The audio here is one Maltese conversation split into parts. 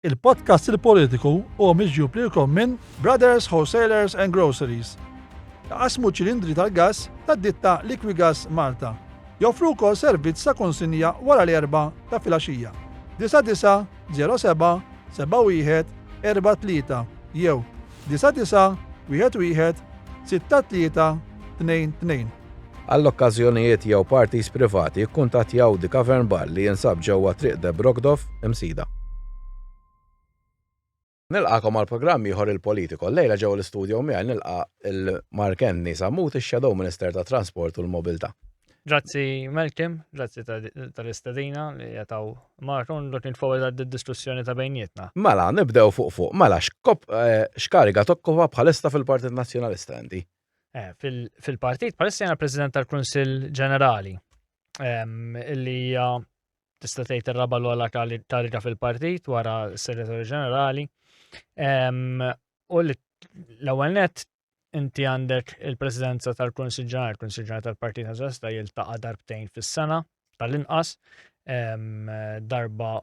Il-podcast il-politiku u miġjub lilkom minn Brothers Wholesalers and Groceries. Qasmu ċilindri tal-gas tad-ditta Liquigas Malta. Joffru wkoll servizz ta' konsinja wara l-erba' ta' filgħaxija. 9907 71 43 jew 99 11 63 22. Għall-okkażjonijiet jew parties privati kkuntattjaw The Cavern Bar li jinsab ġewwa Triq de Brokdorf imsida. Nilqakom għal programm ieħor il-Politiko. Lejla ġew l-istudio miegħi nilqa' il-Mark Henry Sammut ix-Shadow Minister ta' Transport u l-Mobilità. Grazzi Malcolm, grazzi tal-istadina li jataw Marton, looking forward għad diskussjoni ta' bejnietna. Mela, nibdew fuq. Mela, x'kariga tokkupa bħalissa fil-Partit Nazzjonalista inti? Fil-partit, bħalissa jena President tal-Kunsill Ġenerali, illi hija tista' tgħid ir-raba' l-ogħla kariga fil-partit wara s-Segretarju Ġenerali. U l-ewwel nett inti għandek il-Presidenza tal-Kunsill Ġenerali tal-Partit Nazzjonalista jiltaqa' darbtejn fis-sena tal-inqas, darba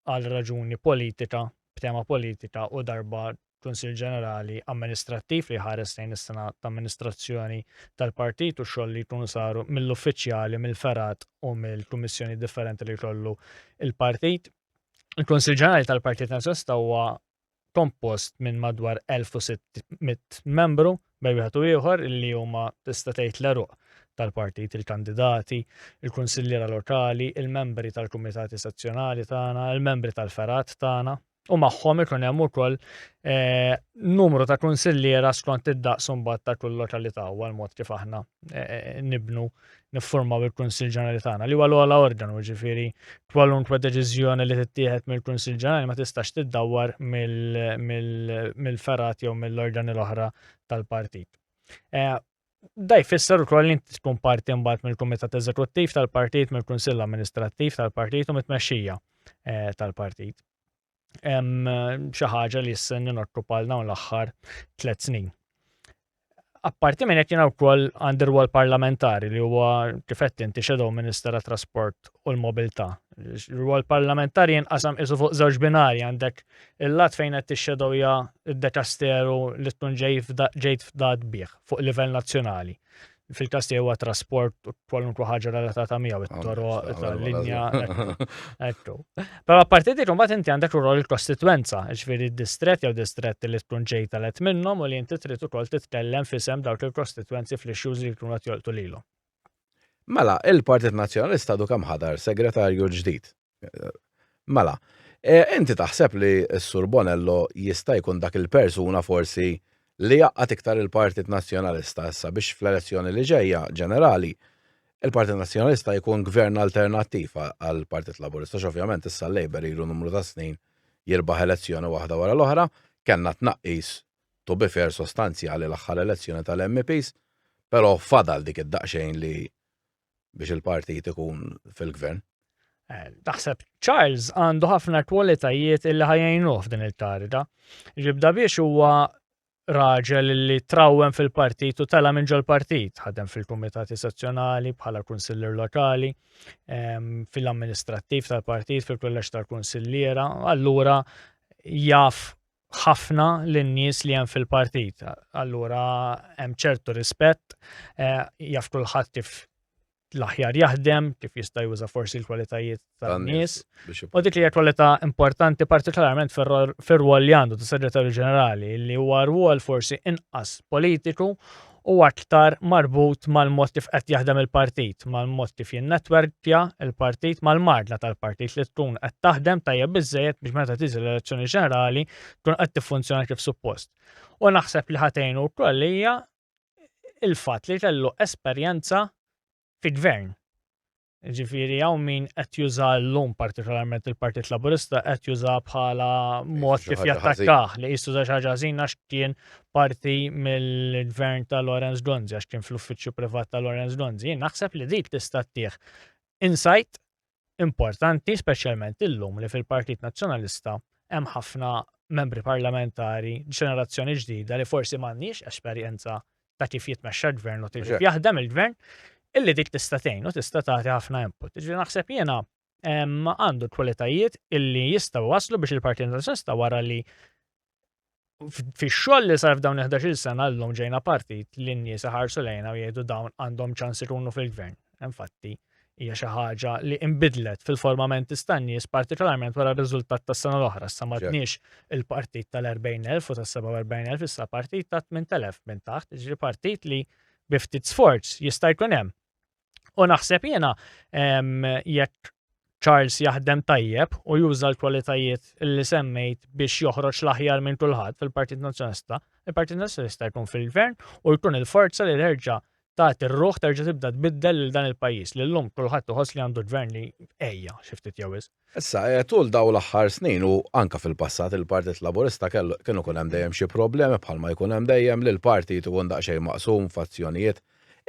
għal raġuni politika, b'tema politika u darba Kunsill Ġenerali amministrattiv li ħares lejn is-sena ta' amministrazzjoni tal-partit u xogħol li jkunu saru mill-uffiċjali, mill-ferat u mill-kummissjoni differenti li jkollu il-partit. Il-Kunsill Ġenerali tal-Partit Nazzjonalista huwa kompost minn madwar 1600 membru bej wieħed u ieħor illi huma tista' tgħid l-eruq tal-partit, il-kandidati, il-kunsilliera lokali, il-membri tal-kumitati sezzjonali tagħna, il-membri tal-ferat tagħna. U magħhom ikun hemm ukoll numru ta' kunsilliera skont id-daqs mbagħad ta' kull lokalità u l-mod kif aħna niffurmaw il-Kunsill Ġenerali tagħna li huwa l-ogħla organu, ġifieri kwalunkwe deċiżjoni li tittieħed mill-Kunsill Ġenerali ma tistax tiddawwar mill-ferat jew mill-organi l-oħra tal-partit. Da jfisser ukoll li inti tkun parti mbagħad mill-Kumitat Eżekuttiv tal-Partit, mill-Kunsill Amministrattiv tal-Partit u mit-tmexxija tal-Partit. Xi ħaġa li issa nokkupa l-aħħar 3 snin. Apparti minn hekk jiena wkoll għandi rwol parlamentari li huwa kif qed inti Shadow Minister tat-Trasport u l-Mobilità. Ir-rwol parlamentari jinqasam isu fuq żewġ binarji għandek il-lat fejn qed tixxedowja d-dekasteru li tkun ġejt f'dat bih fuq livell nazzjonali. Fil-każ tiegħu huwa trasport u kwalunkwe ħaġa relatata miegħu it-toroq tal-linja hekk. Però apparti dik imbagħad inti għandek rol il-kostitwenza, ġifieri d-distrett jew distretti li tkun ġejt elett minnhom u li inti trid ukoll titkellem f'isem dawk il-kostitwenzi fl-issues li jkunu qed jolqtu lilhom. Mela, il-Partit Nazzjonalista du kemm ħadar segretarju ġdid. Mela, inti taħseb li s-Sur Bonello jista' jkun dak il-persuna forsi li jaqqat iktar il-Partit Nazzjonalista issa biex fl-elezzjoni li ġejja ġenerali il-Partit Nazzjonalista jkun gvern alternattiv għall-Partit Laburista. Ovvjament issa l-Labor ilu numru ta' snin jirbaħ elezzjoni waħda wara l-oħra, kellna tnaqqis to be fair sostanzjali l-aħħar elezzjoni tal-MPs, però fadal dik id-daqsxejn li biex il-partit ikun fil-gvern. Taħseb Charles għandu ħafna kwalitajiet illi ħajjejnuh f'din il-kariga. Ġibda biex huwa raġel li trawwem fil-partit u tela minn ġol-partit, ħadem fil-kumitati sezzjonali bħala kunsillier lokali, fil-amministrattiv tal-partit, fil-kolleġġ tal-kunsilliera, allura jaf ħafna lin-nies li hemm fil-partit. Allura hemm ċertu rispett, jaf kulħadd kif l-aħjar jaħdem, kif jista' juża forsi l-kwalitajiet tan-nies. U dik li hija kwalità importanti partikolarment fir-rwol li għandu tas-Segretarju Ġenerali li huwa rwol forsi inqas politiku u aktar marbut mal-mod kif qed jaħdem il-partit, mal-mod kif jinnetwerkja il-partit mal-marla tal-partit li tkun qed taħdem tajjeb biżżejjed biex meta tiżi l-elezzjoni ġenerali tkun qed tiffunzjona kif suppost. U naħseb li ħatejnu wkoll hija il-fatt li kellu esperjenza fi-gvern. Ġifieri hawn min qed juża llum partikolarment il-Partit Laburista qed juża bħala mod kif jattakkah li qisu xi ħaġa ħażina għax kien parti mill-gvern ta' Lorenz Gonzi għax kien fl-uffiċċju privat ta' Lorenz Gonzi. Jien naħseb li dik tista' ttieħ insight importanti speċjalment illum li fil-Partit Nazzjonalista hemm ħafna membri parlamentari ġenerazzjoni ġdida li forsi m'għandniex esperjenza ta' kif jitmexxa l-gvern u kif jaħdem il-gvern illi dik tista' tgħin u tista' tagħti ħafna input. Ġifieri naħseb jiena għandu kwalitajiet illi jistgħu waslu biex il-Partit Nazzjonalista wara li fix-xogħol li sar f'dawn 11-il sena llum ġejna partit li n-nies iħarsu lejna u jgħidu dawn għandhom ċans ikunu fil-gvern. Infatti, hija xi ħaġa li inbidlet fil-formament tan-nies partikolarment wara r-riżultat tas-sena l-oħra. Issa m'għadniex il-partit tal-40,000 u tas-47,000 issa partit ta' 8,000 minn taħt, jiġri partit li bi ftit sforz jista' jkun hemm. U naħseb jiena jekk Charles jaħdem tajjeb u juża l-kwalitajiet li semmejt biex joħroġ l-aħjar minn kulħadd fil-Partit Nazzjonalista, il-Partit Nazzjonalista jkun fil-gvern u jkun il-forza li terġa' tagħti r-ruħ terġa' tibda tbiddel lil dan il-pajjiż li llum kulħadd iħoss li għandu gvern li ejja xi ftit jew Issa, tul daw l-aħħar snin u anka fil-passat il-Partit Laburista kienu kun hemm dejjem xi problemi bħalma jkun hemm dejjem li l-partit ikun daqsxejn maqsum fazzjonijiet.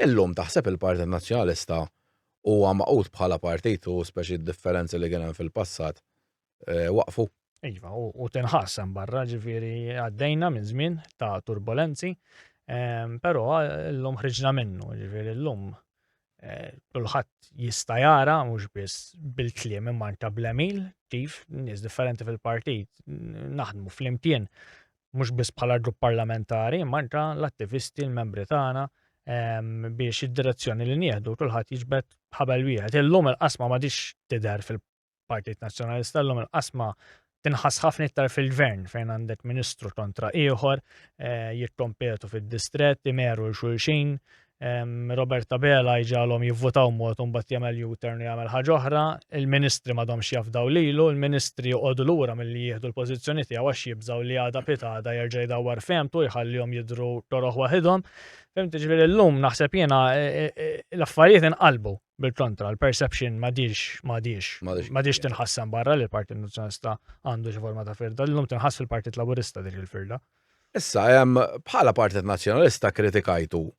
Illum taħseb il-Partit Nazzjonalista huwa maqut bħala partit u speċi differenzi li kien hemm fil-passat waqfu. Iva, u tinħassem barra ġifieri għaddejna minn żmien ta' turbulenzi. Però llum ħriġna minnu, ġifieri llum kulħadd jista' jara mhux biss bil-kliem imma ta' bl-emil kif nies differenti fil-partit naħdmu flimkien mhux biss bħala grupp parlamentari imma ta' l-attivisti l-membri tagħna biex id-direzzjoni li nieħdu kulħadd jiġbed ħabel wieħed. Illum il-qasma m'għadix tidher fil-Partit Nazzjonalista, llum il-qasma tinħass ħafna iktar fil-gvern fejn għandek ministru kontra ieħor, jikkompetu fid-distrett, imeru l-xulxin, Roberta Bela jġalhom jivvotaw mod u mbagħad jagħmel U-turn jagħmel ħaġa oħra, il-ministri m'għadhomx jafdaw lilu, il-ministri joqogħdu lura milli jieħdu l-pożizzjoni tiegħu għax jibżgħu li għadha pitada jerġa' jdawwar fehmtu jħallihom jidhru toroħ waħedhom. Fimt ġifieri llum naħseb jiena l-affarijiet inqalbu bil-kontra, l-perception m'għadix tinħassem barra li l-Partit Nazzjonalista għandu xi forma ta' firda, llum tinħass fil-Partit Laburista dik il-firda. Issa bħala Partit Nazzjonalista kritikajtu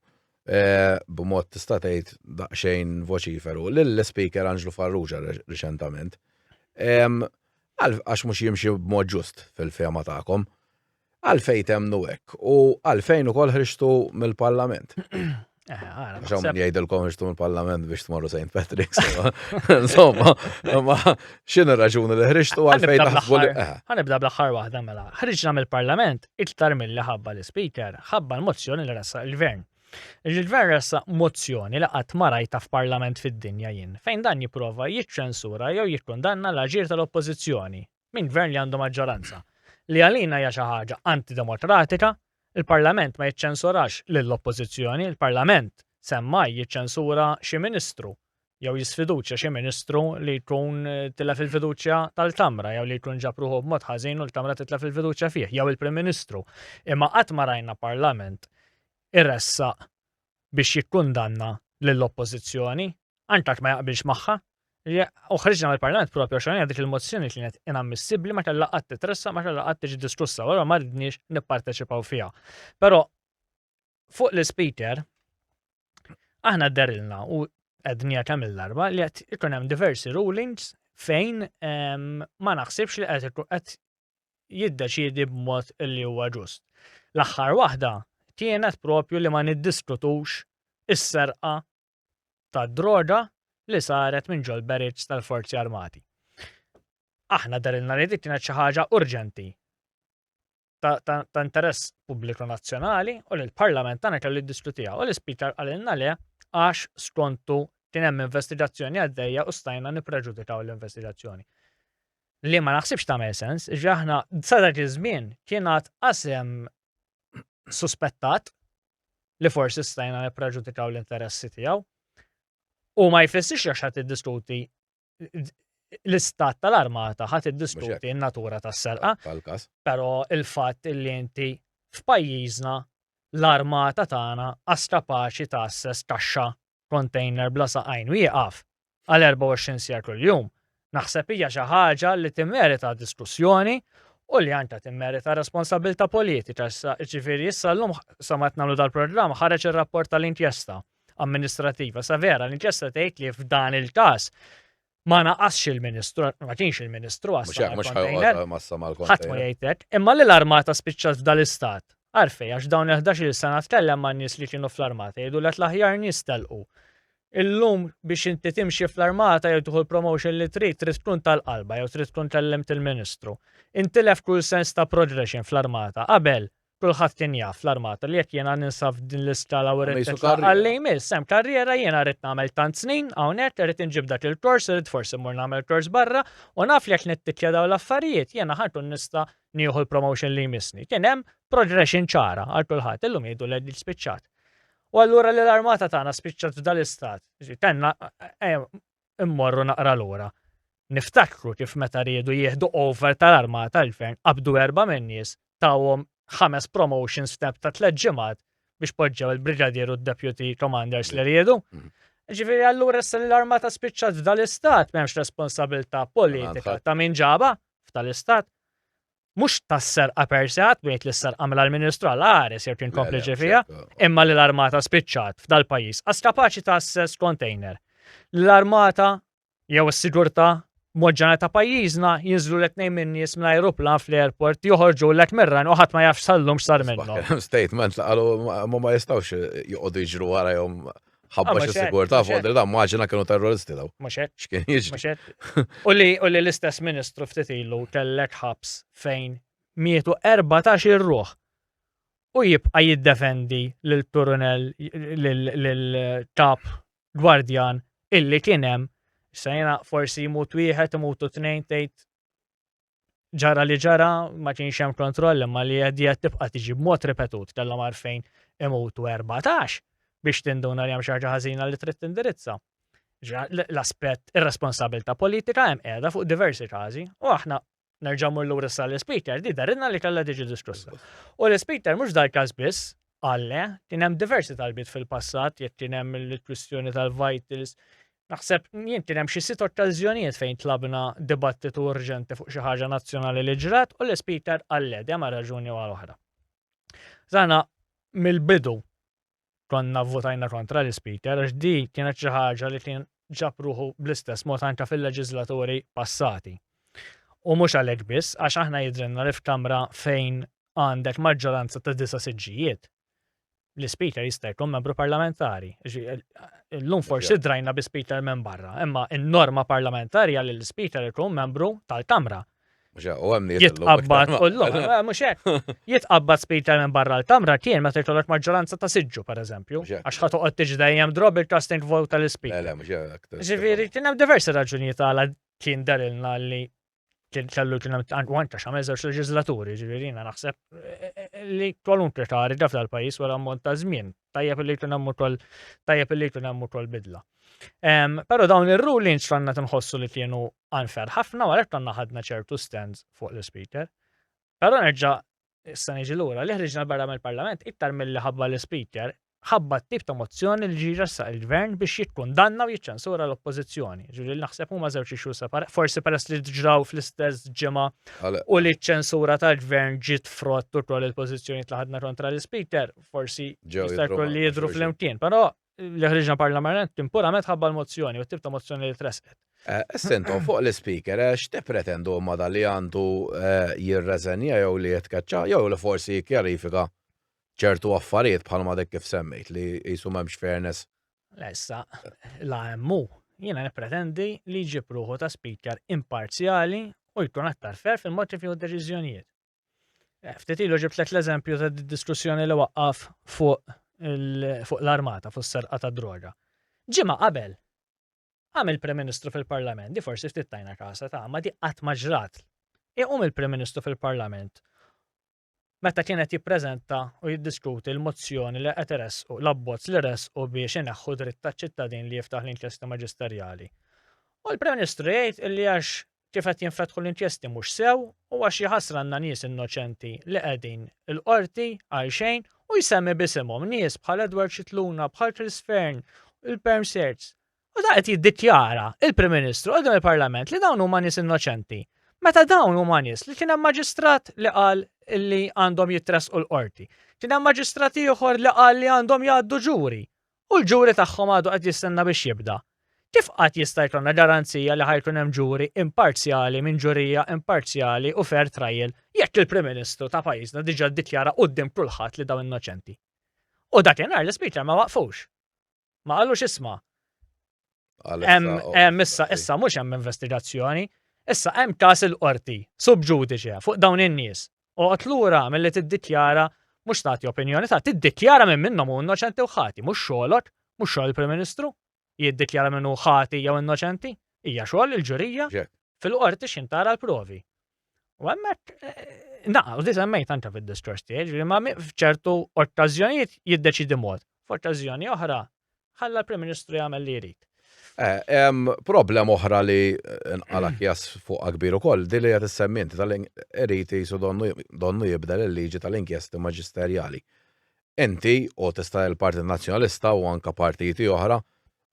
b'mod tista' tgħid daqsxejn voċiferu lill-Speaker Anġlu Farrugia riċentament. Għax mhux jimxi b'mod ġust fil-fehma tagħkom. Għalfejn temnu hekk u għalfejn ukoll ħriġtu mill-Parlament. Għax hawn jgħidilkom ħriġtu mill-Parlament biex tmorru St. Patrick's. Insomma, ma x'inhi raġuni li ħriġtu għalfejn taħsbu li Ħanibda bl-aħħar waħda mela. Ħriġna mill-Parlament iktar milli ħabba l-Speaker, ħabba l-mozzjoni li ressaq il-Gvern. Il-Gvern ressaq mozzjoni li qatt ma rajta f'Parlament fid-dinja jien, fejn dan jipprova jiċċensura jew jikkundanna l-aġir tal-Oppożizzjoni minn gvern li għandu maġġoranza. Li għalina hija xi ħaġa antidemokratika, il-Parlament ma jiċċensurax lill-Oppożizzjoni, il-Parlament semma jiċċensura xi ministru jew jisfiduċja xi ministru li jkun tilef il-fiduċja tal-Kamra jew li jkun ġabruħu b'mod ħażin u l-Kamra titlef il-fiduċja fih jew il-Prim Ministru. Imma qatt ma rajna Parlament irressaq biex jikkundanna lill-Oppożizzjoni, anke ma jaqbilx magħha. U ħriġna mill-Parlament propju għax dik il-mozzjoni li kienet inammissibbli ma kellha qatt titressa ma kellha qatt tiġi diskussa wara ma rridniex nipparteċipaw fiha. Però fuq l-Speaker aħna dderilna u qednija kemm il-darba li qed ikun hemm diversi rulings fejn ma naħsibx li qed jiddeċiedi b'mod li huwa ġust. L-aħħar waħda kienet propju li ma niddiskutux is-serqa tad-droga li saret minn ġol Berriċ tal-Forzi Armati. Aħna darilna li dik kienet xi ħaġa urġenti ta' interess pubbliku nazzjonali u li l-Parlament tagħna kellu jiddiskutiha u l-Speaker qalilna le għax skontu kien hemm investigazzjoni għaddejja u stajna nippreġudikaw l-investigazzjoni. Li ma naħsibx tagħmel sens, aħna sa dak iż-żmien kienet qasem suspettat li forsi stajna nippreġudikaw l-interessi tiegħu. U ma jfissirx għax ħadd iddiskuti l-istat tal-armata ħadd iddiskuti n-natura tas-serqa. Però il-fatt li inti f'pajjiżna l-armata tagħna għas kapaċi tassess kaxxa container bla saqajn wieqaf għal 24 sija kuljum. Naħseb hija xi ħaġa li timmerita diskussjoni u li anke timmerita responsabilità politika. Ġifieri issa llum sa ma nagħmlu dal-programm ħareġ ir-rapport tal-inkjesta amministrativa severa l-inkjesta tgħid li f'dan il-każ ma naqasx il-Ministru, ma kienx il-Ministru għas-container. Ħadd ma jgħidlek, imma li l-armata spiċċat f'dal-istat. Għarfej, għax dawn 11-il sena tkellem ma' nies li kienu fl-armata jgħidu li l-aħjar nies telqu. Illum biex inti timxi fl-armata jew tieħu l-promotion li trid tkun tal-qalba jew trid tkun tal-lemt il-Ministru. Intilef kull sens ta' progression fl-armata. Qabel kulħadd kien jaf fl-armata li jekk jiena ninsab din l-iskala u rrid għalli jmiss hemm karriera jiena rrid nagħmel tant snin hawnhekk rrid inġib dak il-kors, rrid forsi mmur nagħmel kors barra u naf li jekk nittikja daw l-affarijiet jiena ħartu nista' nieħu l-promotion li jmissni. Kien hemm progression ċara għal kulħadd illum jgħidu li spiċċat. U allura li l-armata tagħna spiċċat f'dal-istat. Tenna immorru naqra lura. Niftakru kif meta riedu jieħdu over tal-armata l-gvern qabdu 4 minn nies tawhom 5 promotions f'temp ta' 3 ġimgħat biex poġġew il-brigadier u d-deputy commanders li riedu. Ġifieri allura issa l-armata spiċċat f'dal-istat m'hemmx responsabilità politika ta' min ġaba f'dal-istat. Mux tas-serqa persjat, bejt li s-serqa għamla l-Ministru għal-Ares jew kien kompliċi fija, imma li l-armata spiċċat f'dal pajjiż għas kapaċi ta' assess container. L-armata jew s-sigurta moġġana ta' pajjiżna jinżlu l-2 minn nies mill-ajruplan fl-airport joħorġu l-ek mirran u ħadd ma jafx sallum x'sar minnhom. Statement qalu ma jistgħux joqogħdu jiġru warahom ħabba xis-sigurtà fuq da maġina kienu terroristi daw. Mhux hekk. X'kien jiġri. U li l-istess Ministru ftit ilu kellek ħabs fejn mietu 14 ruħ u jibqa' jiddefendi lil-Turunell lil-Kap Gwardjan illi kien hemm sejna forsi jmut wieħed imutu 2 tgħid ġara li ġara ma kienx hemm kontroll imma li qed tibqa' tiġi b'mod ripetut kellha mar fejn imutu 14 biex tinduna li hemm xi ħaġa ħażina li trid tindirizza. L-aspett ir-responsabilità politika hemm qiegħda fuq diversi każi u aħna nerġa' mmur lura sal-Speaker di daridna li kellha tiġi diskussa. U l-Speaker mhux dal-każ biss għalle kien hemm diversi talbiet fil-passat jekk kien hemm il-kwistjoni tal-vitals. Naħseb jien kien hemm xi 6 okkażjonijiet fejn tlabna dibattitu urġenti fuq xi ħaġa nazzjonali li ġrat u l-Speaker għalle hemm raġuni wara oħra. Żana mill-bidu konna votajna kontra l-Speaker, għax di kienet xi ħaġa li kien ġabruħu bl-istess mod anke fil-leġislaturi passati. U mhux għalhekk biss, għax aħna jidrinna li f'kamra fejn għandek maġġoranza ta' 9 siġġijiet, l-Speaker jista' jkun membru parlamentari. Illum forsi drajna bi Speaker minn barra, imma n-norma parlamentari għal l-Speaker ikun membru tal-Kamra. Jitqabbad u mhux hekk. Jitqabbad Speaker minn barra l-Kamra kien meta jkollok maġġoranza ta' siġġu pereżempju, għax ħadd toqgħod tiġi dejjem drob il-casting vote tal-Speaker. Ġifieri kien hemm diversi raġunijiet għal kien darilna li kellu kien hemm anke x'għamel żewġ leġislaturi, ġifieri naħseb li kwalunkwe kariga f'dal-pajjiż wara ammont ta' żmien tajjeb li kien hemm ukoll bidla. Però dawn ir-rulings għandna tinħossu li kienu unfair ħafna u għalhekk għandna ħadna ċertu stands fuq l-Speaker. Però nerġa' issa niġi lura li ħriġna barra mill-Parlament iktar milli ħabba l-Speaker ħabba t-tip ta' mozzjoni li ġi ressaq il-Gvern biex jikkundanna u jiċċensura l-Oppożizzjoni. Ġifieri naħseb huma żewġ ixu forsi peress li ġraw fl-istess ġimgħa u li ċ-ċensura tal-Gvern ġiet frott ukoll il-pożizzjoni li ħadna kontra l-Speaker, forsi jista' jkun li jidhru fl-imkien, però li ħriġna Parlament purament ħabba l-mozzjoni u t-tip ta' mozzjoni li tresqet. Essentu fuq l-Speaker, x'tippretendu ma da li għandu jirreżenja jew li jitkaċċa jew li forsi kjarifika ċertu affarijiet bħalma dek kif semmejt li jisu m'hemmx fairness. Issa, l-AMU jiena nippretendi li jġib ruħu ta' Speaker imparzjali u jkun aktar fair fil-mod kif jieħu deċiżjonijiet. Ftit ilu ġibtlek l-eżempju ta' diskussjoni li waqqaf fuq l-armata, fuq s-serqa ta' droga. Ġimgħa qabel għamil Prim Ministru fil-Parlament, di forsi ftit tajna kasa ta' ma di qatt ma ġrat. Iqum il-Prim Ministru fil-Parlament meta kienet jippreżenta u jiddiskuti l-mozzjoni li qed iresqu l-abbozz li resqu biex ineħħu dritt taċ-ċittadin li jiftaħ l-inkjesti maġisterjali. U l-Prim Ministru jgħid illi għax kif qed jinfetħu l-inkjesti mhux sew u għax jħassranna nies innoċenti li qegħdin il-qorti għal xejn u jsemmi bisimhom nies bħal Edward Xitluna, bħal Chris Fern, il-Perm Search. U da qed jiddikjara il-Prim Ministru qudiem il-Parlament li dawn huma nies innoċenti. Meta dawn huma nies li kien hemm maġistrat li qal illi għandhom jitresqu l-qorti. Kien hemm maġistrat ieħor li qal li għandhom jgħaddu ġuri. U l-ġuri tagħhom għadu qed jistenna biex jibda. Kif qatt jista' jkollna garanzija li ħajkun hemm ġuri imparzjali minn ġurija imparzjali u fair trial jekk il-Prim Ministru ta' pajjiżna diġà ddikjara quddiem kulħadd li dawn innoċenti. U dakinhar l-Speaker ma waqfux. Ma qalux isma' Issa mhux hemm investigazzjoni, issa hemm każ il-qorti, subġudice fuq dawn in-nies. Oqgħod lura milli tiddikjara mhux tagħti opinjoni ta' tiddikjara minn minnhom hu innoċenti u ħati, mhux xogħolok, mhux xogħol il-Prim Ministru jiddikjara minnu ħati jew innoċenti, hija xogħol il-ġurija fil-qorti x'intara l-provi. U hemmhekk u di semmejt anke fid-discharge tiegħi, ma f'ċertu okkażjonijiet jiddeċidi mod, f'okkażjoni oħra ħalla l-Prim Ministru jagħmel li jrid. Problem oħra li nqalak jas fuq kbir ukoll, di li qed issemminti tal-eriti jisu donnu jibdel il-liġi tal-inkjesti maġisterjali. Inti u tista' il-Partit Nazzjonalista u anke partiti oħra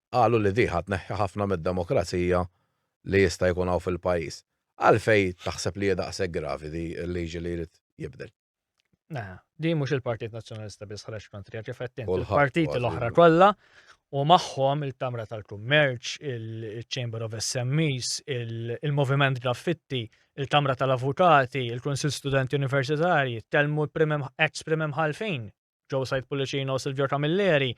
qalu li di ħatneħħi ħafna mid-demokrazija li jista' jkun hawn fil-pajjiż. Għalfej taħseb li daqshekk gravi di l-liġi li jrid jibdel. Di mhux il-Partit Nazzjonalista biss ħareġ kontrija kif qed il-partiti l-oħra kollha u magħhom il-Kamra tal-Kummerċ, il-Chamber of SMEs, il-Moviment Graffiti, il-Kamra tal-Avukati, il-Kunsill Studenti Universitarji, tellmu ex-Prim Imħalfin, Joe Said Pulicino u Silvio Camilleri,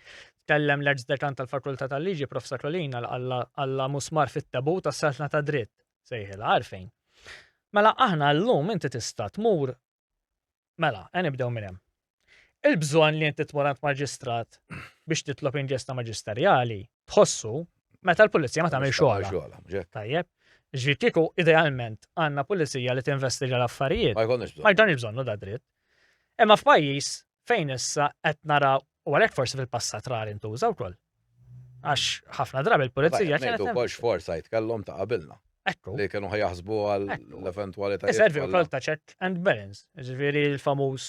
tellem l-ex-dekan tal-Fakultà tal-Liġi Prof. Sakolina għalla musmar fit-tabu tas-seltna ta' dritt, sejħilha għarfejn. Mela aħna llum inti tista' tmur nibdew minn hemm. Il-bżonn li inti tmur għand maġistrat biex titlob inġesta maġisterjali tħossu meta l-pulizija ma tagħmel xogħolha. Tajjeb, ġifieri kieku idealment għandna pulizija li tinvestiga l-affarijiet. Ma jkunx bżonnu da dritt. Imma f'pajjiż fejn issa qed naraw u għalhekk forsi fil-passat rar intuża wkoll. Għax ħafna drabi l-pulizija kienet foresight kellhom ta' qabilna. Ekku. Li kienu ħajaħsbu għall-eventwalità. Iservi wkoll ta' check and balance. Ġifieri l-famuż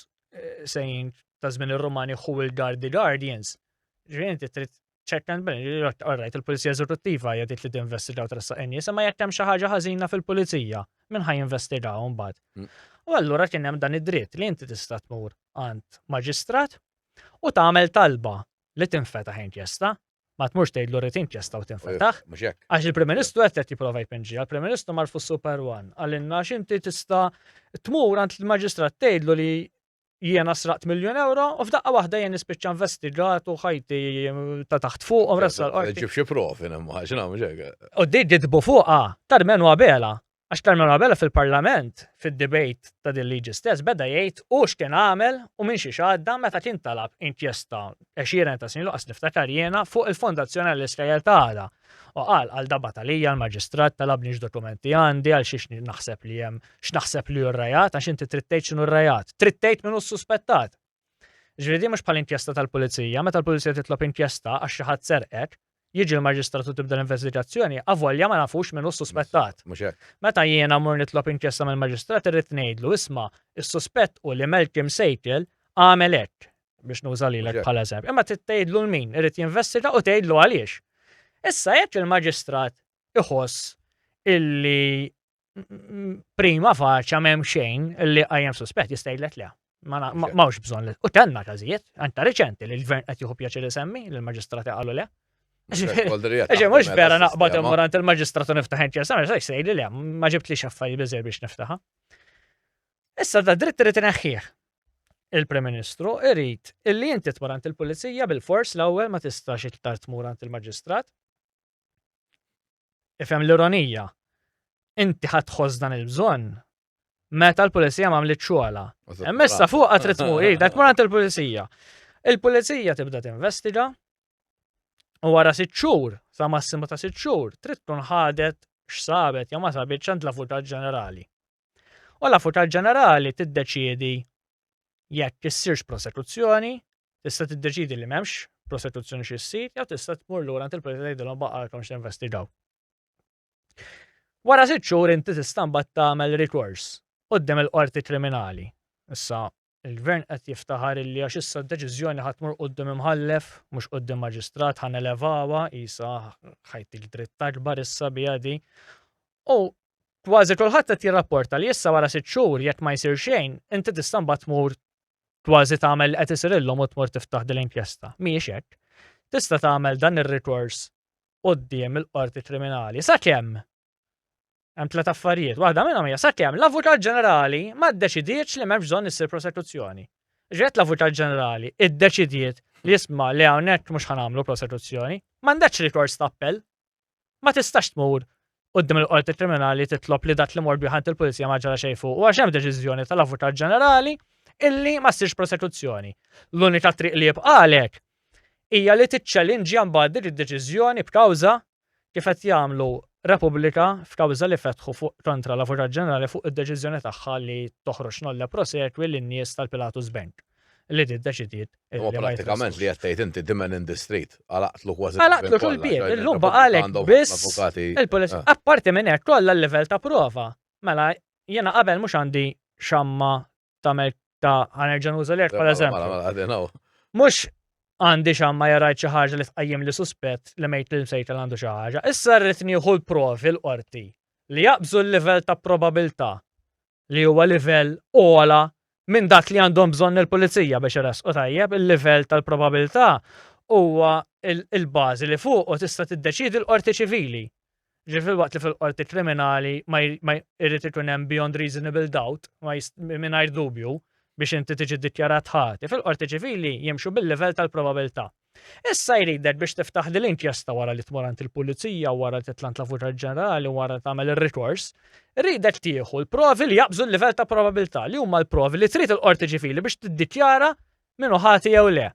sejn ta' żmien ir-Rumani who will guard the guardians. Ġifieri inti trid check and balance. Alright, il-pulizija eżekuttiva jgħid li tinvestigaw tressaq in-nies, imma jekk hemm xi ħaġa ħażina fil-pulizija, min ħajinvestigaw mbagħad. U allura kien hemm dan id-dritt li inti tista' tmur għand maġistrat u tagħmel talba li tinfetaħ inkjesta. Ma tmurx tgħidlu rrid inkjesta u tinfetaħ. Għax il-Prim Ministru qed jipprova jpinġi, għall-Prim Ministru marfu Super One. Għallinna x'inti tista' tmur għand il-maġistrat tgħidlu li jiena sraqt €1,000,000 u f'daqqa waħda jien nispiċċa investigat u ħajti ta' taħt fuq u mressal qorti. Ġib xi profi nimmaġina mhux hekk. U jidbu fuqha tarmenu għabela. Għax Tarmenu Għabela fil-Parlament, fid-debate ta' din liġi stess, beda jgħid u x'kien għamel u minn xi xadda meta kien talab inkjesta 20 ta' snin luqas niftakar jiena fuq il-Fondazzjoni għall-Iskajjel ta' għada. U qal għal dabba talija l-maġistrat talabni x'dokumenti għandi għal xiex naħseb li hemm x'naħseb li hu r-rajat għax inti trid tgħid x'inhu r-rajat. Trid tgħid min hu suspettat. Ġifieri mhux bħal inkjesta tal-Pulizija, meta l-Pulizija titlob inkjesta għax xi ħadd serqek, jiġi l-maġistratu tibda l-investigazzjoni, avolja ma nafux minnu suspettat. Meta jiena mur nitlob inkjesta mill-maġistrat irrid ngħidlu isma' is-suspett u li Malcolm Sejkel għamel hekk biex nuża lilek bħala eżempju. Imma tgħidlu l-min irid jinvestiga u tgħidlu għaliex. Issa jekk il-maġistrat iħoss illi prima faċa m'hemm xejn illi qajjem suspett jista' jgħidlek le. M'hawnx bżonn li. U tenna każijiet, anta reċenti li l-gvern qed jieħu pjaċir isemmi lill-maġistrati qalu le. Mux vera naqbad immurant il-maġistratu niftaħ inkjesta, ma jistax sejli li ma ġibt li xaffari biżer biex niftaħa. Issa da dritt irid ineħħih. Il-Prim Ministru irid illi inti tmurant il-Pulizija bil-fors l-ewwel ma tistax iktar tmurant il-Maġistrat. Ifhem l-ironija. Inti ħadd tħoss dan il-bżonn meta l-Pulizija m'għamlitx xogħolha. Hemm issa fuqha trid tmur, tmurant il-Pulizija. Il-Pulizija tibda tinvestiga. U wara 6 xhur, sa massimu ta' 6 xhur, trid tkun ħadet x'sabet jew ma sabitx għand l-Avukat Ġenerali. U l-Avukat Ġenerali tiddeċiedi jekk issirx prosekuzzjoni, tista' tiddeċiedi li m'hemmx prosekuzzjoni xi ssir, jew tista' tmur lura għand il-President tgħidilhom baqgħu x'investigaw. Wara 6 xhur inti tista' mbagħad tagħmel rikors quddiem il-qorti kriminali. Issa il-gvern qed jiftaħar illi għax issa d-deċiżjoni ħadd tmur quddiem imħallef, mhux quddiem maġistrat ħan elevawha isa ħajt il-dritt takbar issa biha di. U kważi kulħadd qed jirrapporta li issa wara 6 xhur jekk ma jsir xejn, inti tista' mbagħad tmur kważi tagħmel qed isirillhom u tmur tiftaħ din l-inkjesta. Mhijiex hekk. Tista' tagħmel dan ir-rikors quddiem il-qorti kriminali. Sakemm hemm 3 affarijiet. Waħda minnhom hija sakemm l-Avukat Ġenerali ma ddeċidietx li m'hemmx bżonn issir prosekuzzjoni. Ġiet l-Avukat Ġenerali iddeċidiet li jisma' li hawnhekk mhux ħanagħmlu prosekuzzjoni, m'għandekx rikors tappell. ma tistax tmur qudiem il-qorti kriminali titlob li dak li mor biħant il-pulizija ma ġara xejn fuq. U għax hemm deċiżjoni tal-Avukat Ġenerali illi ma ssirx prosekuzzjoni. L-unika triq li jibqalek hija li tiċċallinġja mbagħad dik id-deċiżjoni b'kawża kif qed jagħmlu Repubblika f'kawża li fetħu fuq kontra l-Avukat Ġenerali fuq id-deċiżjoni tagħha li toħroġ nolle prosekwi lin-nies tal-Pilatus Bank li tiddeċidiet. U pratikament li qed tgħid inti dimen in the street, għalaqtlu kważi. Għalaqtlu xul-biet, illum baqalek biss il-pulizija. Apparti minn hekk kollha l-livell ta' prova. Mela jiena qabel mhux għandi xamma ta' ħanerġa' nuża l-ert pereżempju. Mhux għandi xamma jarajt xi ħaġa li tqajjem li suspett li mejt li msejtel għandu xi ħaġa. Issa rrid nieħu l-provi l-qorti li jaqbżu l-livell ta' probabilità li huwa livell ola minn dak li għandhom bżonn il-pulizija biex irasqu tajjeb, il-livell tal-probabilità huwa il-bażi li fuq u tista' tiddeċidi l-qorti ċivili. Fil-waqt li fil-qorti kriminali ma jrid ikun hemm beyond reasonable doubt, mingħajr dubju biex inti tiġi ddikjarat ħati. Fil-qorti ċivili jimxu bil-livell tal-probabilità. Issa jridek biex tiftaħ dil-inkjesta wara li tmur għand il-pulizija, wara li titlant l-Avukat Ġenerali, wara tagħmel ir-rikors, ridek tieħu l-provi li jaqbżu l-livell ta' probabilità li huma l-provi li trid il-qorti ċivili biex tiddikjara minnu ħati jew le.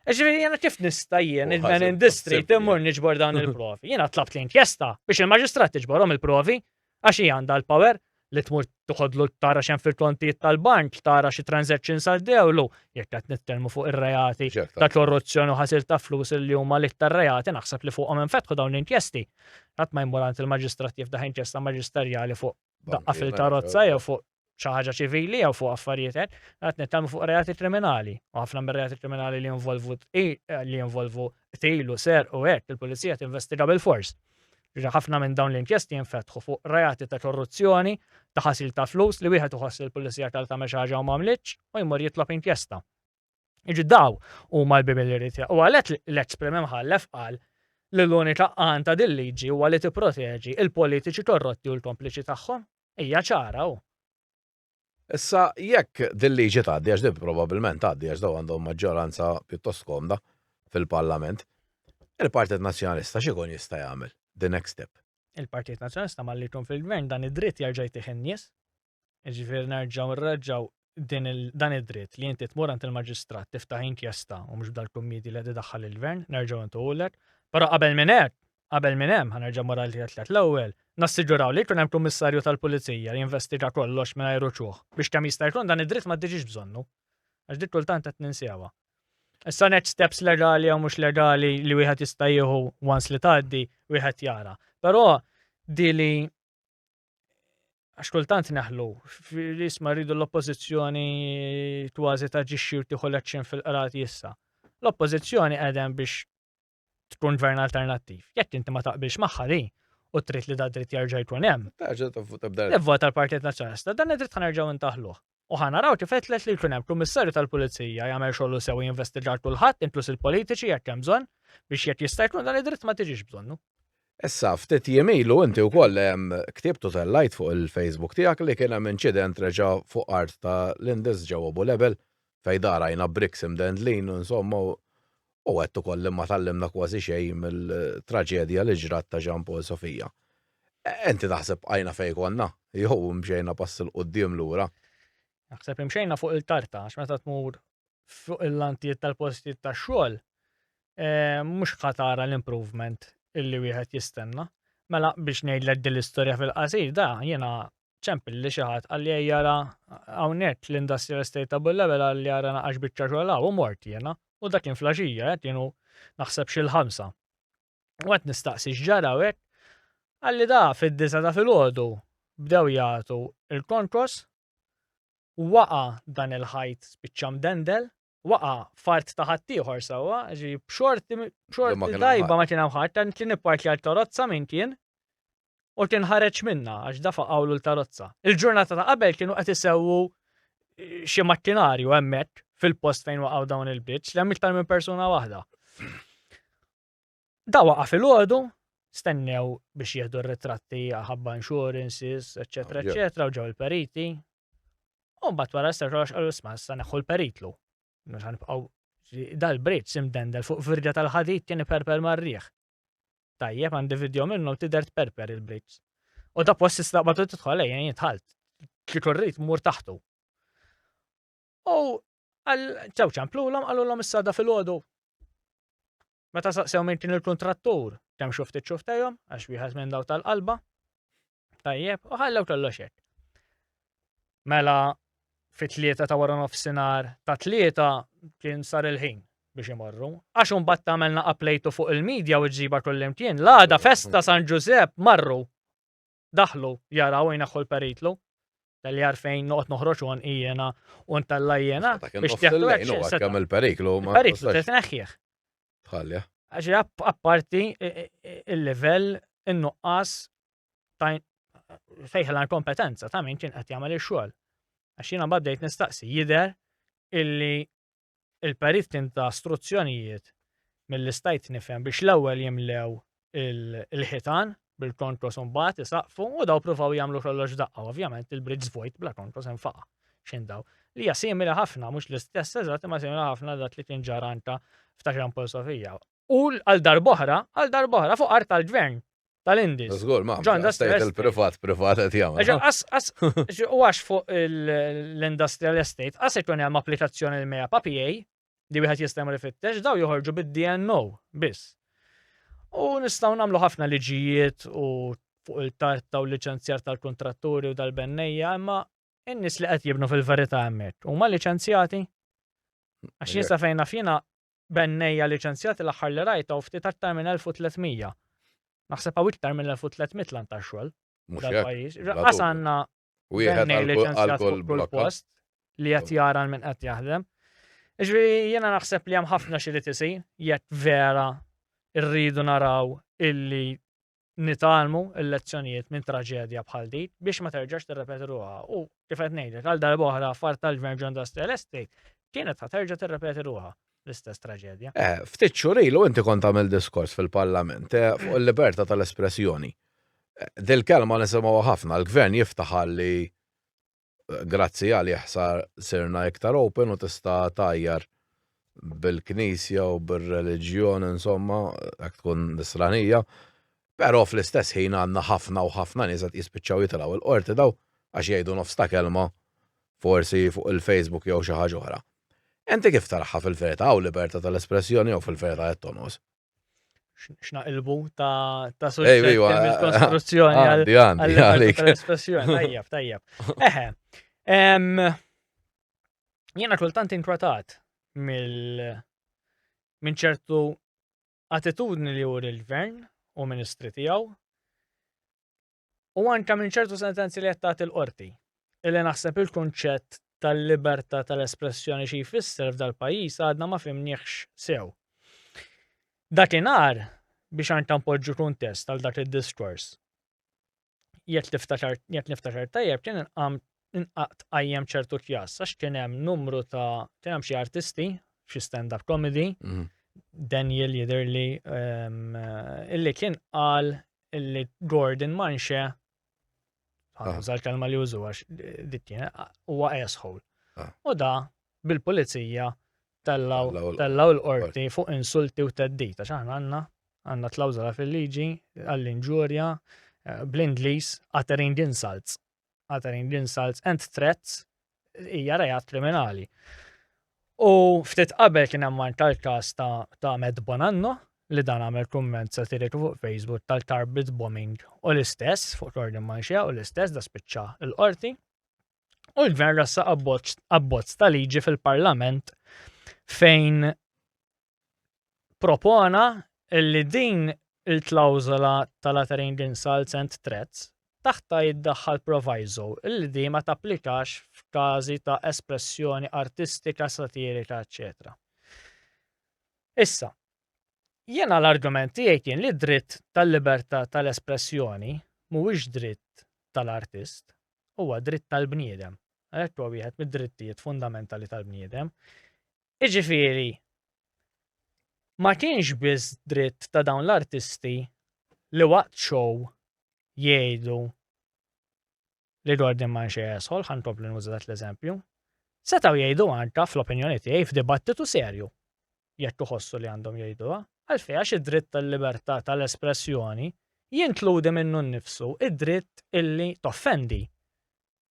Ġifieri jiena kif nista' jien il-man in district immur niġbor dawn il-provi. Jiena tlabt l-inkjesta biex il-maġistrat tiġborhom il-provi għax hija għandha l-power li tmur toħodlu tara x'hemm fil-kontijiet tal-bank, tara xi transactions għaddewlu, jekk qed nitkellmu fuq ir-reati ta' korruzzjoni u ħasil ta' flus li huma l-iktar reati naħseb li fuqhom infetħu dawn l-inkjesti. Qatt ma jmur għand il-maġistrat jifdaħ inkjesta maġisterjali fuq daqqa fil-karozza jew fuq xi ħaġa ċivili jew fuq affarijiet qed nitkellmu fuq reati kriminali. U ħafna mir-reati kriminali li jinvolvu qtilu, ser u hekk il-pulizija tinvestiga bil-fors. Ħafna minn dawn l-inkjesti jinfetħu fuq reati ta' korruzzjoni, ta' ħasil ta' flus li wieħed uħossi l-pulizija tal-tagħmel xi ħaġa u m'għamlitx u jmur jitlob inkjesta. Jiġi daw huma l-bibi li rrid u għalhekk l-ex-Prem Mħallef qal li l-unika għan ta' din liġi huwa li tipproteġi il-politiċi korrotti u l-kompliċi tagħhom. Hija ċara hu. Issa jekk din liġi tgħaddi għax din probabbilment tgħaddi għax daw għandhom maġġoranza pjuttost komda fil-Parlament, il-Partit Nazzjonalista x'ikun jista' jagħmel? The next step. Il-Partit Nazzjonalista mallitum fil-gvern dan id-dritt jarġa' jtieħ in-nies. Jiġifieri nerġgħu nraġġaw dan id-dritt li inti tmur għand il-maġistrat tiftaħ inkjesta u mhux b'dal-kummiti li qed idaħħal il-gvern, nerġgħu ntuħulek. Però qabel minn hemm ħanerġa' morali tliet l-ewwel nassiguraw li jkun hemm kummissarju tal-pulizija li jinvestiga kollox mingħajr uċuħ biex kemm jista' jkun dan id-dritt ma tiġix bżonnu. Għax dik kultant qed ninsewha. Issa next steps legali u mhux legali li wieħed jista' jieħu once li tgħaddi wieħed jara. Però li għax kultant neħlu isma' rridu l-oppożizzjoni kważi taġixxi u tieħu action fil-qrati issa. L-oppożizzjoni qegħdem biex tkun gvern alternattiv. Jekk inti ma taqbilx magħha di u trid li da dritt jerġa' jkun hemm. Ivvota l-Partit Nazzjonalista dan id-dritt ħanerġgħu ntaħluh. U ħanaraw kif qed li jkun hemm kummissarju tal-pulizija jagħmel xogħlu sew jinvestigar kulħadd inklus il-politiċi jekk hemm bżonn biex jekk jista' jkun dan id-dritt ma tiġix bżonnu. Issa ftit jemilu inti wkoll ktibtu tellajt fuq il-Facebook tiegħek li kien hemm inċident reġa' fuq art ta' Lindis ġewwa Abu Lebel fejn darajna bricks imdendlin u insomma u qed ukoll li ma tallimna kważi xejn mill-traġedja li ġrat ta' Jean Paul Sofija. Inti taħseb għajna fejn konna jew mxejna pass il quddiem lura. Naħseb imxejna fuq il-tarta, għax meta tmur fuq il-lantijiet tal-postijiet tax-xogħol, mhux ħatara l-improvement illi wieħed jistenna. Mela biex ngħidlek din l-istorja fil-qasir da jiena ċempil li xi ħadd qalli jara hawnhekk l-Industrial Estate Abu Lebel għalli jara naqax biċċa xogħol u mort jiena u dak kien flaxija qed kienu naħseb xi l-5. U qed nistaqsi x'ġara hekk għalli da fid-disa ta' filgħodu bdew jagħtu il-konkos waqa' dan il-ħajt spiċċa mdendel, waqa' fart ta' ħaddieħor sewwa, ġi b'xorti tajba ma kien hemm ħadd, kien ipparti għall-karozza minn kien u kien ħareġ minnha għax dafa' qawlu l-karozza. Il-ġurnata ta' qabel kienu qed isewwu xi makkinarju hemmhekk fil-post fejn waqgħu dawn il-bridge li hemm iktar minn persuna waħda. Da waqa' filgħodu, stennew biex jieħdu r-ritratti ħabba insurances, eċetera, eċetera, u ġew il-periti. U mbagħad wara s-serrax qalu isma' issa neħħu l-peritlu. Dal-bridge simdendel fuq firda tal-ħadid kien iperper mar-rieħ. tajjeb għandi video minnu tidher tperper il-bridge. U da post istaqbad tidħol lejn jitħalt. Kikurrit mur taħtu. U ġew ċemplulhom qalulhom issa fil-għodu. Meta saqsew minn kien il-kontrattur, kemm xuftit xuftejhom għax wieħed minn daw tal-qalba. Tajjeb, u ħallew kollox hekk. Mela fit-tlieta ta' wara nofsinhar ta' tlieta kien sar il-ħin biex imorru. Għax imbagħad tagħmelna uploadu fuq il-medja u ġġiba kullimkien. L-għada festa San Giuseppe marru. Daħlu jaraw jnaħħu l-peritlu. Tal-jar fejn noqgħod noħroġ u nqijjena u ntallajjena biex tieħdu hekk kemm il-periklu ma. Periklu titneħħih. Tħallja. Għax apparti il-livell in-nuqqas ta' fejħela l-kompetenza ta' min kien qed jagħmel ix-xogħol. Għax jiena bdejt nistaqsi jidher illi il-perit kien ta' istruzzjonijiet mill-istajt nifhem biex l-ewwel jimlew il-ħitan bil-kontros mbagħad isaqfu u daw pruvaw jagħmlu kollox daqqa. Ovvjament il-bridge void bla kontros infaqa. X'indaw. Li hija simili ħafna mhux l-istess eżatt imma simili ħafna dak li kien ġaranta f'Taxran Polsofija. U għal darb'oħra fuq art tal-gvern tal-Indis. Żgur ma. John Industrial il-privat qed jagħmel. U għax fuq l-Industrial Estate qas ikun hemm applikazzjoni l-meja PA li wieħed jista' jfittex daw joħorġu bid-DNO biss. U nistgħu nagħmlu ħafna liġijiet u fuq il-tarta u liċenzjar tal-kontratturi u tal-bennejja, imma in-nies li qed jibnu fil-verità hemmhekk huma liċenzjati. Għax jista' fejn naf jiena bennejja liċenzjati l-aħħar li rajta u ftit aktar minn 1300. Naħseb hawn iktar minn 1300 lan tax-xogħol. Mhux hekk. Pajjiż. Qas għandna bennejja liċenzjat fuq kull post li qed jara minn qed jaħdem. Ġifieri jiena naħseb li hemm ħafna xi li tisir jekk vera irridu naraw illi nitalmu il-lezzjonijiet minn traġedja bħal dik biex ma terġax tirrepeti ruha. U kif qed ngħidlek għal darb'oħra affar tal-Gvern Industrial Estate kienet ħaterġa' tirrepeti ruha l-istess traġedja. Ftit xhur ilu inti kont tagħmel diskors fil-Parlament fuq il-libertà tal-espressjoni. Dil-kelma nisimgħu ħafna l-Gvern jiftaħ li grazzi għal jaħsar sirna iktar open u tista' tajjar bil-knisja u bil-reliġjon, insomma, għak tkun nisranija, pero fl-istess ħin għanna ħafna u ħafna nies qed jispiċċaw jitilgħu il-qorti daw għax jgħidu nofs ta' kelma forsi fuq il-Facebook jew xi ħaġa oħra. Enti kif taraħħa fil-verità u libertà tal-espressjoni jew fil-verità qed tonqos? X'naqilbu ta' suġġetti mill-Kostituzzjoni għal tal-espressjoni. Tajjeb. Jiena kultant inkwatat minn ċertu attitudni li juri l-Gvern u ministri tiegħu u anke minn ċertu sentenzi li qed tagħti l-qorti. Illi naħseb il-kunċett tal-libertà tal-espressjoni xi jfisser f'dal-pajjiż għadna ma fimniex sew. Dakinhar biex anke npoġġu kuntest għal dak id-diskors. Jekk niftakar tajjeb kien inqajjem ċertu kjas, għax kien hemm xi artisti, xi stand-up comedy, Daniel Jidherli, illi kien qal illi Gordon Manche, l-kelma li użu għax dittien, huwa asshole. U da bil-pulizija tellaw l-qorti fuq insulti u teddita, għax għandna tlawżola fil-liġi għall-inġurja bl-Ingliż uttering insults. Uttering insults and threats hija rejat kriminali. U ftit qabel kien hemm tal-każ ta' Med Bonanno li dan għamel kumment satiriku fuq Facebook tal-carpet bombing u l-istess fuq Gordon Manche u l-istess da spiċċa l-qorti. U l-Gvern rassa abbozz ta' liġi fil-Parlament fejn propona li din il-klawżola tal-uttering insults and threats taħta jiddaħħal proviso illi di ma tapplikax f'każi ta' espressjoni artistika, satirika, eccetera. Issa, jiena l-argument tiegħi kien li dritt tal-libertà tal-espressjoni mhuwiex dritt tal-artist, huwa dritt tal-bniedem. Għalhekk huwa wieħed mid-drittijiet fundamentali tal-bniedem. Jiġifieri, ma kienx biss dritt ta' dawn l-artisti li waqt show jgħidu li Gordon Manche asshole, ħankompli nuża dak l-eżempju, setgħu jgħidu anke fl-opinjoni tiegħi f'dibattitu serju. Jekk iħossu li għandhom jgħiduha, Għalfej għax id-dritt tal-libertà tal-espressjoni jinkludi minnu nnifsu id-dritt illi toffendi.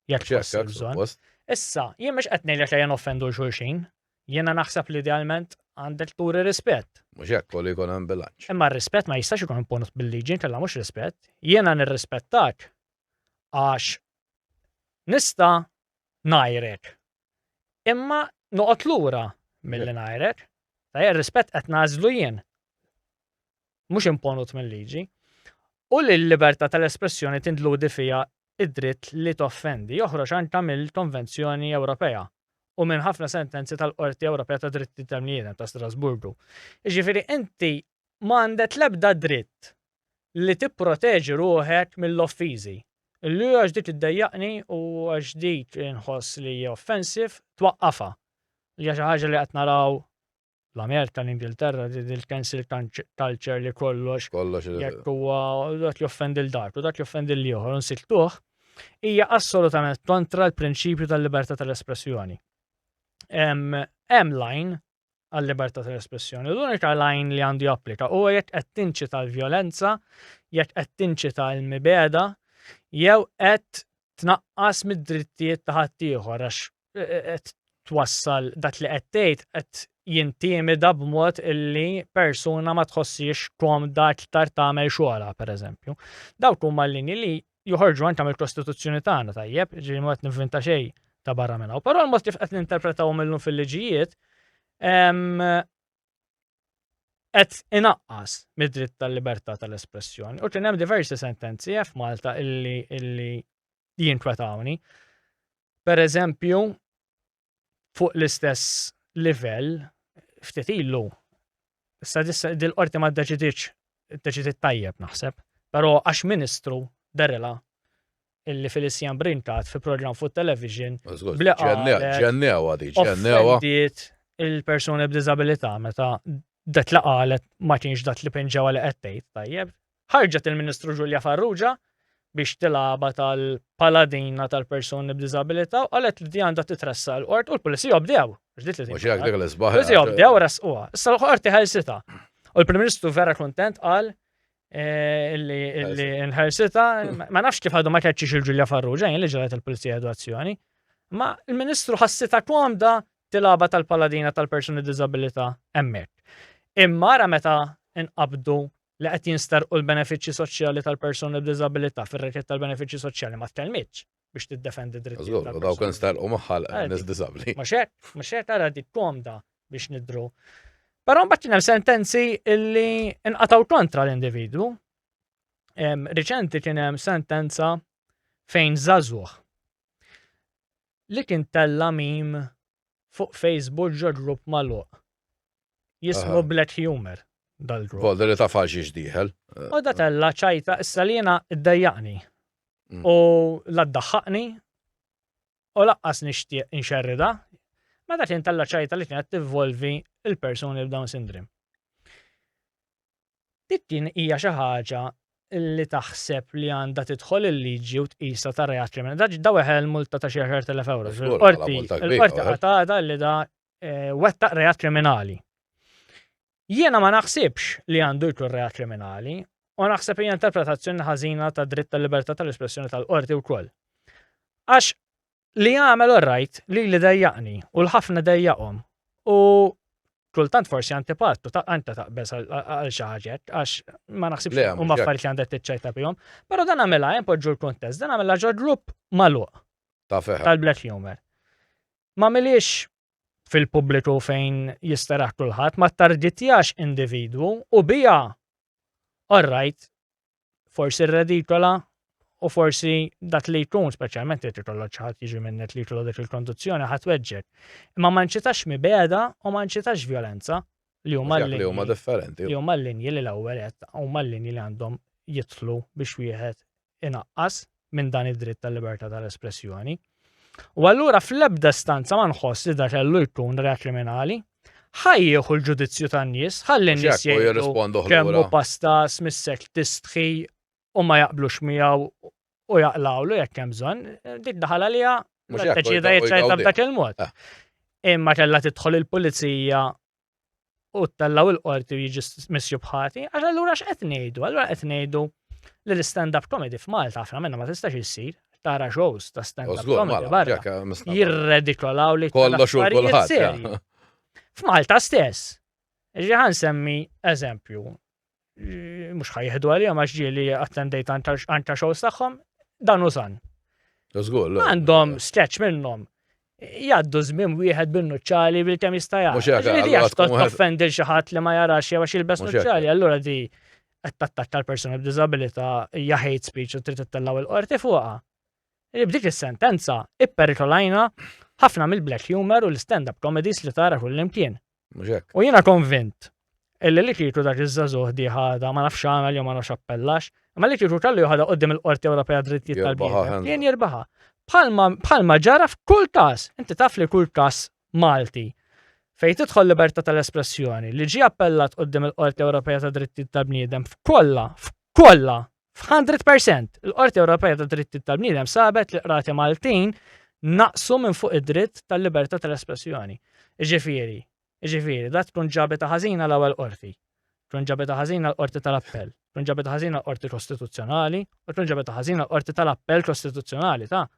Jekk tħossib bżonn. Suppost. Issa, jien mhux qed ngħidlek li offendu xulxin. Jiena naħseb li idealment għandek turi rispett. Mhux hekk kollu jkun hemm bilanċ. Imma r-rispett ma jistax ikun imponut bil-liġi, kellha mhux rispett. Jiena nirrispettak għax nista' ngħajrek. Imma noqgħod lura milli ngħajrek. Tajja rispett qed nażlu jien. Mhux imponut mill-liġi. U li l-libertà tal-espressjoni tinkludi fiha id-dritt li toffendi joħroġ anke mill-Konvenzjoni Ewropea u minn ħafna sentenzi tal-Qorti Ewropea ta' Dritti tal-Bniedem ta' Strasburgu. Jiġifieri inti m'għandek l-ebda dritt li tipproteġi ruħek mill-offiżi. Illi għax dik iddejjaqni u għax dik inħoss li hija offensive twaqqafha. Hija xi ħaġa li qed naraw l-Amerika, l-Ingilterra, il-cancel culture li kollox jekk huwa dak joffendi l-dak u dak joffendi l-ieħor nsiltuh, hija assolutament kontra l-prinċipju tal-libertà tal-espressjoni. Hemm line għall-libertà tal-espressjoni. L-unika line li għandu japplika huwa jekk qed tinċita l-vjolenza, jekk qed tinċita l-mibeda, jew qed tnaqqas mid-drittijiet ta' ħaddieħor għax qed twassal dak li qed tgħid qed jintimida b'mod illi persuna ma tħossix komda aktar tagħmel xogħla pereżempju. Dawk huma l-linji li joħorġu anke mill-Kostituzzjoni tagħna tajjeb, ġieli ma qed nivvinta xejn ta' barra minn hawn. Però l-mod kif qed ninterpretawhom illum fil-liġijiet qed inaqqas mid-dritt tal-libertà tal-espressjoni. U kien hemm diversi sentenzi f'Malta illi jinkwetawni. Pereżempju, fuq l-istess livell ftit ilu. Issa dil-qorti ma ddeċidiet tajjeb naħseb, però għax Ministru derrela illi Felicjan Brinkat fi programm fuq television offendiet il-persuni b'diżabilità meta dak li qalet ma kienx dak li pinġewa li qed tgħid tajjeb. Ħarġet il-Ministru Ġulja Farrugia biex tilaba tal-paladina tal-persuni b'diżabilità u qalet li di għandha titressa l-qort u l-pulizija bdew. Mhux hekk dik l-isbaħ. Pulizija bdew rasquha. Issa l-qorti ħelsitha. U l-Prim Ministru vera kuntent qal illi nħelsitha, ma nafx kif għadu ma keċċix il-Ġulja Farrugia jien li ġraet il-Pulizija Edwazzjoni, ma il-Ministru ħassitha komda tilaba tal-paladina tal-persuni b'diżabilità hemmhekk. Imma ra meta inqabdu li qed jinstarqu l-benefiċċji soċjali tal-persuni b'diżabilità fir-rekett tal-benefiċċji soċjali ma tkellmitx biex tiddefendi drittijiet tal-persuni. Dawk instarqu magħha nies diżabbli. Mhux hekk ara dik komda biex nidru. Però mbagħad kien hemm sentenzi illi inqataw kontra l-individwu. Riċenti kien hemm sentenza fejn żagħżugħ li kien tella mim fuq Facebook ġo grupp magħluq. Jismu Black Humor dal-grupp. Volda li ta' faċi x'dieħel. U da tella ċajta issa li jiena iddejjaqni. U l-addaħħaqni u laqqas nixtieq inxerrida. Meta kien tella ċajta li kienet tivvolvi il-persuni b'Down syndrome. Dik kien hija xi ħaġa li taħseb li għandha tidħol il-liġi u tqisha ta' reat kriminali. Da weħel multa ta' xi 10,000 euro. Il-qorti qatada li da wettaq reat kriminali. Jiena ma naħsibx li għandu jkun reat kriminali u naħseb hija interpretazzjoni ħażina ta' dritt tal-libertà tal-espressjoni tal-qorti wkoll. Għax li jagħmel orrajt li dejjaqni u l-ħafna dejjaqhom u kultant forsi antipattu anta taqbeż għal xi ħaġa għax ma naħsibx huma affarijiet li għandek tiċċajta bihom, però dan għamilha poġġu l-kuntest, dan għamilha ġo grupp magħluq tal-Black Humor. Ma miliex fil-pubbliku fejn jistaraħ kulħadd, ma targetjax individwu u bija orrajt forsi redikola u forsi dak li jkun speċjalment li tikollok xi ħadd jiġi minnek li jkollok dik il-konduzzjoni ħadd weġġek. Imma ma nċitax mibeda u ma nċitax violenza li huma differenti. Li huma l-linji li l-ewwel qed huma l-linji li għandhom jidħlu biex wieħed inaqqas minn dan id-dritt tal-libertà tal-espressjoni. U allura fl-ebda stanza ma nħoss li dak kellu jkun reat kriminali, ħajjieħu l-ġudizzju tan-nies, ħalli n-nies jgħidu kemm hu pasta smissek tistħi u ma jaqblux miegħu u jaqlawlu jekk hemm bżonn, dik daħal għaliha deċida jiċċajta b'dak il-mod. Imma kellha tidħol il-pulizija u tellaw il-qorti u jiġi missju bħati, għax allura x'qed ngħidu? Allura qed ngħidu li l-stand-up comedy f'Malta ħafna minnha ma tistax issir. Tara shows ta' stand-up Żgur, comedy mela, barra. ġekka misnabba. Jirredikolaw li Kollox u tal-affarijiet kulħadd. serji. ja. F'Malta stess. Ġi semmi eżempju. Mhux ħajħdu għalihom għax ġieli attendejt anka shows tagħhom, dan użan. Żgur. Għandhom sketch minnhom. Jaddu żmien wieħed bin-nuċċali bil-kemm jista' Mhux hekk, jara. Ġieli allura għax tkun wieħed- toffendi xi ħadd li ma jarax jew għax jilbes Mhux hekk. nuċċali, allura di qed tattakka l-persuna b'diżabilità hija hate speech u trid tittellaw il-qorti fuqha. B'dik is-sentenza ipperikolajna ħafna mill-black humor u l-stand-up comedies li tara kullimkien. Mhux hekk. U jiena konvint illi li kieku dak iż-żagħżugħ di ħada ma nafx għamel jew ma nafx appellax, imma li kieku kallu ħada qudiem il-Qorti Ewropea drittijiet Jirbaħa tal-bniedem. ħandu. Jien jirbaħa. Bħalma ġara f'kull każ, inti taf li kull każ Malti fejn tidħol libertà tal-espressjoni li ġie appellat qudiem il-Qorti Ewropea ta' drittijiet tal-bniedem f'kollha f'100% il-Qorti Ewropea ta' drittijiet tal-bniedem sabet li qrati Maltin naqsu minn fuq id-dritt tal-libertà tal-espressjoni. Ġifieri, dat tkun ġabeta ħażina l-ewwel qorti. Tkun ġabeta ħażina l-qorti tal-appell. Tkun ġabeta ħażina l-qorti kostituzzjonali, u tkun ġabeta ħażina l-qorti tal-appell kostituzzjonali, ta'.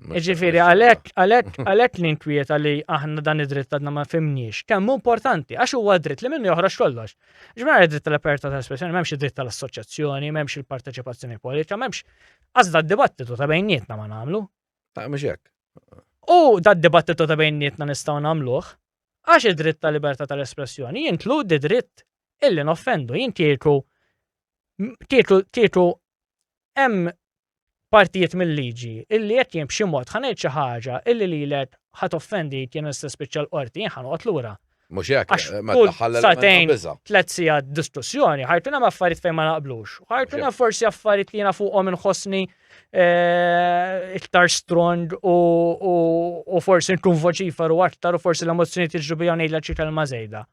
Ġifieri għalhekk l-inkwieta li aħna dan id-dritt għadna ma fimniex. Kemm hu importanti għax huwa dritt li minnu joħroġ kollox. Ġmara id-dritt tal-libertà tal-espressjoni m'hemmx id-dritt tal-assoċjazzjoni, m'hemmx il-parteċipazzjoni politika, m'hemmx qasda d-dibattitu ta' bejnietna ma nagħmlu. Mhux hekk. U dat-dibattitu ta' bejnietna nistgħu nagħmluh għax id-dritt tal-libertà tal-espressjoni jinkludi dritt illi noffendu. Jien kieku hemm partijiet mill-liġi illi qed jien b'xi mod ħanejt xi ħaġa illi lilek ħadd offendi jien nista' spiċċa l-qorti jien ħanoqgħod lura. Mhux hekk. Għax ma kull tdaħħal satejn biża. 3 sigħat diskussjoni, ħajtuna hemm affarijiet fejn ma naqblux. Ħajtuna forsi affarijiet li jiena fuqhom inħossni iktar strong u forsi nkun voċiferu aktar u forsi l-emozzjonijiet jiġru bija ngħidlek xi kelma żejda.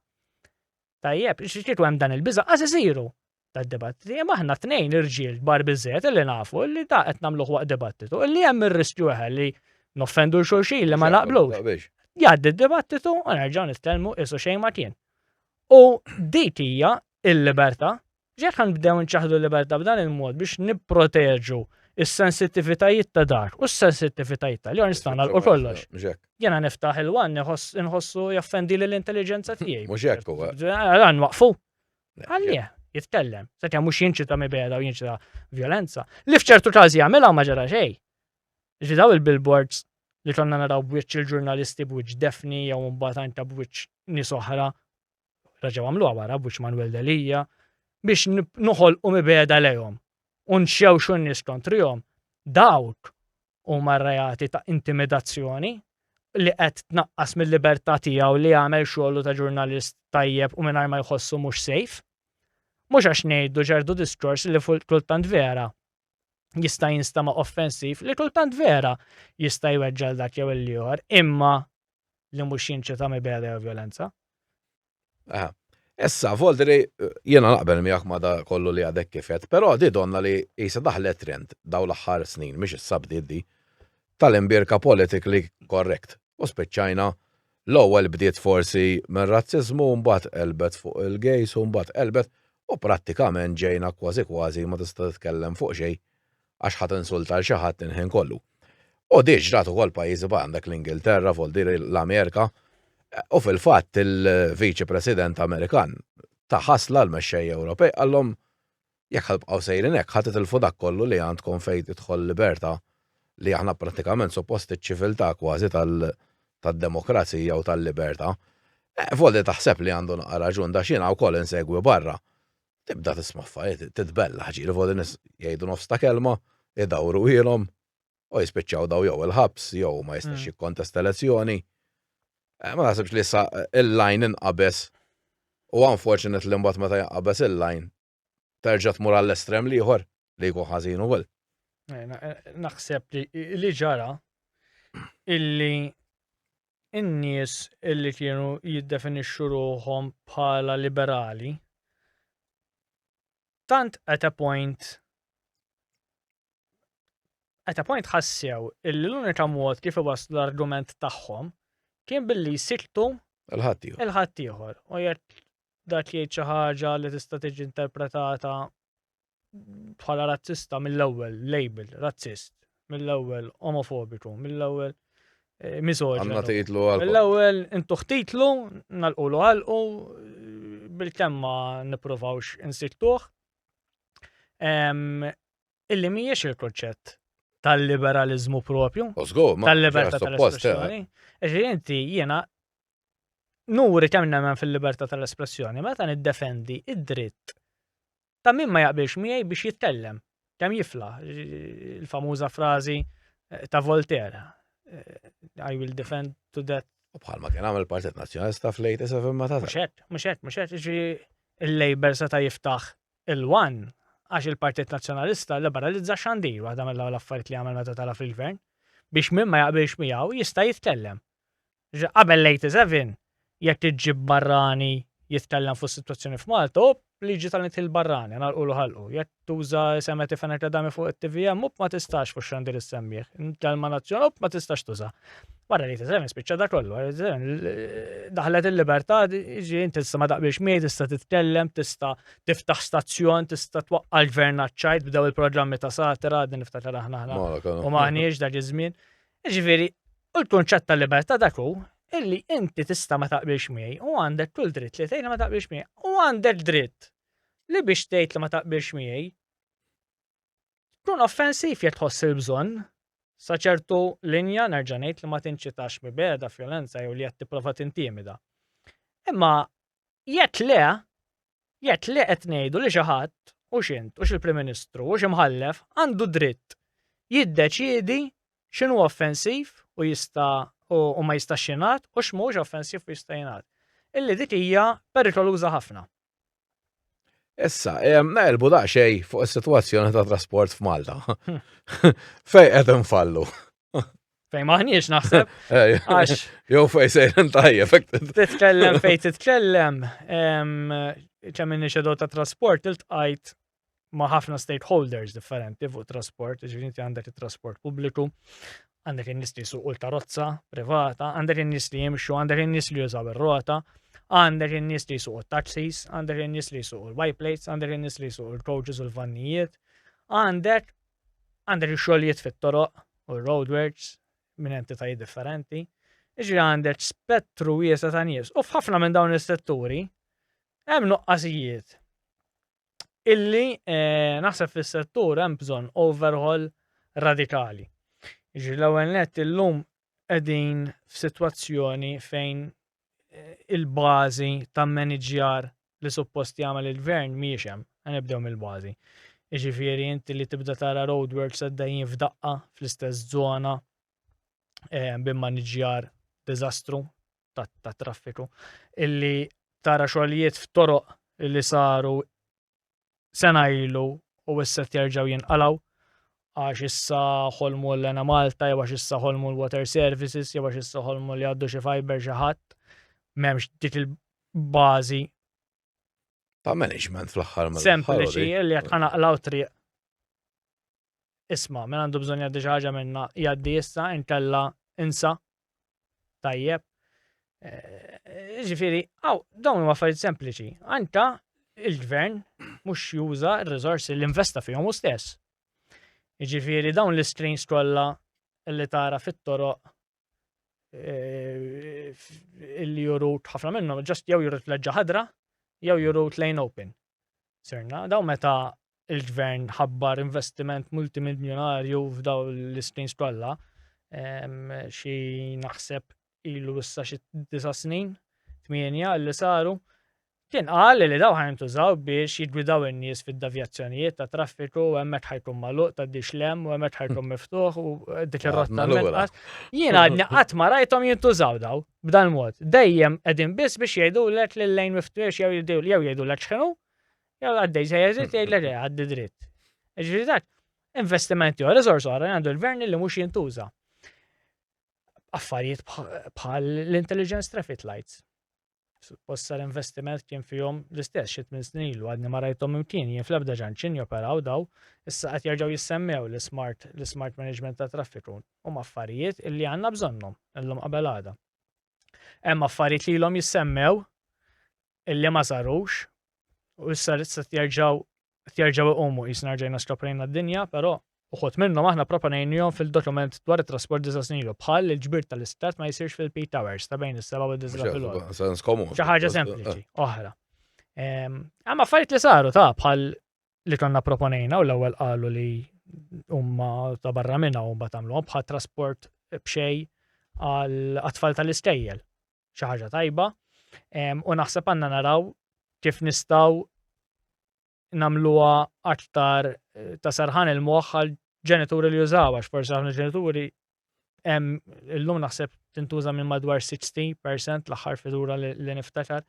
Tajjeb, xietu hemm dan il-biża' għaż isiru tad-dibattiti. Imma aħna tnejn irġiel kbar biżżejjed illi nafu illi ta' qed nagħmluh waqt dibattitu, illi hemm ir-riskju li noffendu l-xulxin li ma naqblux. Jgħaddi d-dibattitu u nerġgħu nitkellmu isu xejn ma kien. U dik hija l-libertà. Ġekk nbdew nċaħdu l-libertà b'dan il-mod biex nipproteġu is-sensittivitajiet ta' dak u s-sensittivitajiet ta' li nistgħu nagħlqu kollox. Mhux hekk. Jena niftaħ il-wan inħossu jaffendi l-intelligenza tiegħi. Mhux hekk huwa. Għan waqfu. Għalli, jitkellem. Satja mhux jinċita mibeda u jinċita violenza. Li f'ċertu każi jagħmilha ma ġara xejn. Ġidaw il-billboards li konna naraw b'wiċċ il-ġurnalisti b'wiċċ Defni jew mbagħad anke b'wiċċ nies oħra. Raġgħu għamluha wara b'wiċċ Manuel Delija biex noħolqu mibeda lejhom. Unxewxu n-nies kontrihom. Dawk huma rejati ta' intimidazzjoni li qed tnaqqas mill-libertà tiegħu li jagħmel xogħlu ta' ġurnalist tajjeb u mingħajr ma jħossu mhux safe. Mhux għax ngħidu ġerdu diskors li kultant vera jista' jinstama' offensiv li kultant vera jista' jweġġel dak jew il-ieħor imma li mhux jinċita mibeda jew violenza. Issa, Volderi, jiena naqbel miegħek ma da kollu li għadek kifet, però di donna li jisa daħlet trend daw l-aħħar snin, mhix is-sabdi di, tal-imbirka politically correct. U spiċċajna l-ewwel bdiet forsi minn razziżmu mbagħad elbet fuq il-gejs u mbagħad elbet u prattikament ġejna kważi ma tista' titkellem fuq xejn għax ħadd insulta l xi ħadd inħin kollu. U di ġrat ukoll pajjiżi għandek l-Ingilterra, Volderi l-Amerika, u fil-fatt il-Viċi President Amerikan taħasla l-mexxej Ewropej għallhom jekk ħalbqgħu sejrin hekk ħadd titilfu dak kollu li għandkom fejn tidħol libertà li aħna prattikament suppost iċ-ċiviltà kważi tad-demokrazija u tal-libertà. Voldi taħseb li għandu naqra raġun da xina wkoll insegwi barra. Tibda tisma' affarijiet titbella ħaġieli voldi jgħidu nofs ta' kelma, idawru ilhom u jispiċċaw daw jew il-ħabs jew ma jistax jikkontest elezzjoni. Ma naħsibx li issa il-line inqabes u unfortunate li mbagħad meta jinqabes il-line terġa' tmur għall-estrem ieħor li jkun ħażin ukoll. Naħseb li ġara illi in-nies illi kienu jiddefinixxu ruhom bħala liberali tant at a point ħassew illi l-unika mod kif iwasslu l-argument tagħhom kien billi jsiktu Il-ħadd ieħor. il-ħadd ieħor. U jekk dak jgħid xi ħaġa li tista' tiġi interpretata bħala razzista mill-ewwel label, razzist, mill-ewwel omofobiku, mill-ewwel Għanna misoġinu. titlu għal. Mill-ewwel intuħ titlu, nalqulu għalqu, bil-kemm ma nippruvawx insittuh. Illi mhijiex il-konċett tal-liberalizmu propju, tal-libertà tal-espressjoni. Inti jiena nuri kemm nemmen fil-libertà tal-espressjoni meta niddefendi id-dritt ta' min ma jaqbilx miegħi biex jitkellem, kemm jifla il-famuża frażi ta' Voltaire. I will defend to that. Bħalma kien għamel Partit Nazzjonalista fl-80s ma ta' Mhux hekk, il-Labor seta' jiftaħ il-wan għax il-Partit Nazzjonalista liberalizza xandir waħda mill-affarijiet li għamel meta tala fil-gvern biex min ma jaqbilx miegħu jista' jitkellem. Qabel l-87 jekk tiġġib barrani jitkellem fuq is-sitwazzjoni f'Malta, liġi tal-nitil barrani, nalqulu ħalqu. Jekk tuża semmet ifenek dami fuq it-TVM, ma tistax fuq xandir issemmih. Kelma nazzjon, ma tistax tuża. Barra li t-7 spiċċa da kollu. Daħlet il-libertà, inti tista' ma taqbilx miegħi, tista' titkellem, tista' tiftaħ stazzjon, tista' twaqqa l-gvern ċajt b'daw il-programmi ta' satira, din niftakar aħna u maħniex dak iż-żmien. Ġifieri, l-kunċett tal-libertà dak hu illi inti tista' ma taqbilx miegħi u għandek kull dritt li tgħid ma taqbilx miegħi u għandek dritt li biex tgħid li ma taqbilx miegħi tkun offensiv jekk tħoss il-bżonn sa ċertu linja nerġa' ngħid li ma tinċitax mibeda violenza jew li qed tipprova tintimida. Imma jekk le qed ngħidu li xi ħadd u x'int u x'il-Prim Ministru u x'imħallef għandu dritt jiddeċiedi x'inhu offensiv u jista' u ma jistax jingħad u x'mhux offensiv u jista' jingħad. Illi dik hija perikoluża ħafna. Issa, naqilbu daqsxejn fuq is-sitwazzjoni ta' trasport f'Malta. Fejn qed infallu. Fejn maħniex naħseb. Għax jew fejn sejren tajjeb. Titkellem fejn titkellem, kemm in-nixedo ta' trasport iltqajt ma' ħafna stakeholders differenti fuq trasport, ġifieri inti għandek it-trasport pubbliku, għandek in-nies li jsuqu l-karozza privata, għandek in-nies li jimxu, għandek in-nies li jużaw ir-rota, għandek in-nies li jsuqu t-taxis, għandek in-nies li jsuqu l-biplates, għandek in-nies li jsuqu l-coaches u l-vannijiet, għandek ix-xogħlijiet fit-toroq u l-roadworks minn entitajiet differenti. Iġri għandek spettru wiesa ta' nies. U f'ħafna minn dawn is-setturi hemm nuqqasijiet illi naħseb fis-settur hemm bżonn overhaul radikali. Iġri l-ewwel nett illum qegħdin f'sitwazzjoni fejn il-bażi ta' maniġjar li suppost jagħmel il-gvern mhijiex hemm. Nibdew mill-bażi. Jiġifieri inti li tibda tara roadworks għaddejjin f'daqqa fl-istess żona b'maniġjar diżastru ta' traffiku illi tara xogħlijiet f'toroq li saru sena ilu u issa jerġgħu jinqalgħu għax issa ħolmu l-Lena Malta, jew għax issa ħolmu l-Water Services, jew għax issa ħolmu li għaddu xi fiber xi ħadd, m'hemmx dik il-bażi ta' management fl-aħħar sempliċi li jekk ħanaqlaw triq. Isma' min għandu bżonn jgħaddi xi ħaġa minnha jgħaddi issa inkella insa tajjeb. Ġifieri, dawn huma affarijiet sempliċi. Anke il-gvern mhux juża r-riżorsi li investa fihom hu stess. Jiġifieri dawn l-screens kollha li tara fit-toroq illi jurut ħafna minnhom ġast jew jurut leġġa ħadra jew jurut lane open. Sirna, dawn meta il-gvern ħabbar investiment multimiljonarju f'daw l-screens kollha xi naħseb ilu issa xi 9 snin, 8 li saru. Kien qal li daw ħajntużaw biex jigwidaw in-nies fid-davjazzjonijiet ta' traffiku u hemmhekk ħajkun magħluq ta' dixlem u hemmhekk ħajkun miftuħ u dik ir-rotta menqas. Jien għadni qatt ma rajthom jintużaw daw b'dan mod. Dejjem qegħdin biss biex jgħidulek li l-lejn miftuħ jew jgħidulek x'inhu jew għaddej se jeżid jgħidlek għaddi dritt. Ġifieri dak investimenti u riżors oħra għandu l-gvern li mhux jintuża. Affarijiet bħal l-intelligence traffic lights. Suppost l-investiment kien fihom l-istess xi 8 snin ilu għadni ma rajthom imkien jien fl-ebda ġanċin joperaw daw issa qed jerġgħu jissemmew l-smart management ta' traffiku huma affarijiet illi għandna bżonnhom illum qabel għada. Hemm affarijiet li ilhom jissemmew illi ma sarux u issa jerġgħu iqumu jisna rġajna skoprejna d-dinja, però uħut minnhom aħna proponejnihom fil-dokument dwar it-trasport disa snilu bħal il-ġbir tal-istat ma jsirx fil-peak hours ta' bejn is-7 u d-9 fil-għodu. Sens komun. Xi ħaġa sempliċi, oħra. Għamma affarijiet li saru ta' bħal li konna proponejna u l-ewwel qalu li huma ta' barra minna u mbagħad tagħmluhom bħal trasport b'xej għal atfal tal-istejjel. Xi ħaġa tajba. U naħseb għandna naraw kif nistgħu nagħmluha aktar ta' sarħan il-moħħ għal ġenituri li jużaw għax forsi ħafna ġenituri illum naħseb tintuża minn madwar 60% l-aħħar fidura li niftakar.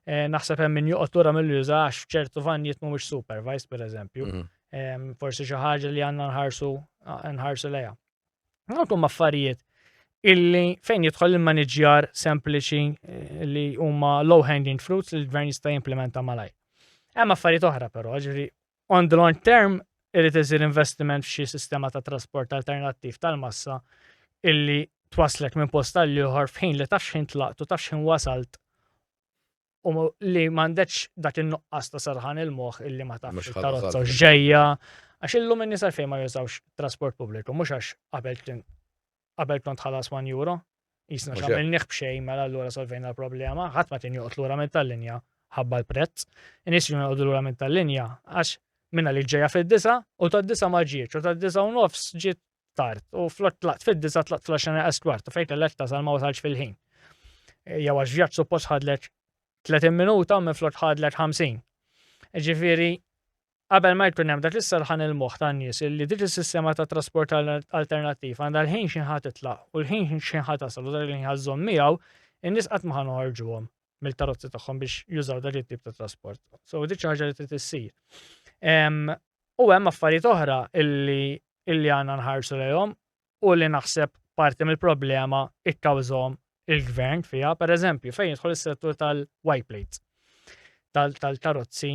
Naħseb hemm min joqgħod lura milli juża għax ċertu vanjiet mhumiex supervised pereżempju. Forsi xi ħaġa li għandna nħarsu lejha. Għandhom affarijiet illi fejn jidħol il-maniġjar sempliċi li huma low-hanging fruits li l-gvern jista' jimplementa malaj. Hemm affarijiet oħra però, ġifieri on the long term irid isir investiment f'xi sistema ta' trasport alternattiv tal-massa illi twaslek minn post tal ieħor f'ħin li tafx ħin tlaqt u tafx ħin wasalt u li m'għandekx dak in-nuqqas ta' sarħan il-moħħ illi ma tafx il-karozza u ġejja għax illum in-nies għalfejn ma jużawx trasport pubbliku mhux għax qabel kont ħalas €1 jisna x'għamel nieħ b'xejn mela allura solvejna l-problema, ħadd ma kien joqgħod lura minn tal-linja ħabba l-prezz. In-nies kienu joqgħdu lura minn tal-linja għax minna li ġejja fid-9 u tad-9 ma ġietx u tad-9 u nofs ġiet tard u flott tlaqt fid-9 tlaqt fl-10 kwart u fejn kellek tasal ma wasalx fil-ħin. Jew għax vjaġġ suppost ħadlek 30 minuta u minn flott ħadlek 50. Ġifieri qabel ma jkun hemm dak is-sarħan il-moħħ tan-nies illi dik is-sistema ta' trasport alternattiv għandha l-ħin xi ħadd titlaq u l-ħin xi ħadd tasal u dak li ħażhom miegħu in-nies qatt ma ħanoħorġuhom mill-karozzi tagħhom biex jużaw dak it-tip ta' trasport. So dik xi ħaġa li trid issir. U hemm affarijiet oħra illi għandna nħarsu lejhom u li naħseb parti mill-problema ikkawżhom il-gvern fiha, pereżempju fejn jidħol is-settur tal-white plates tal-karozzi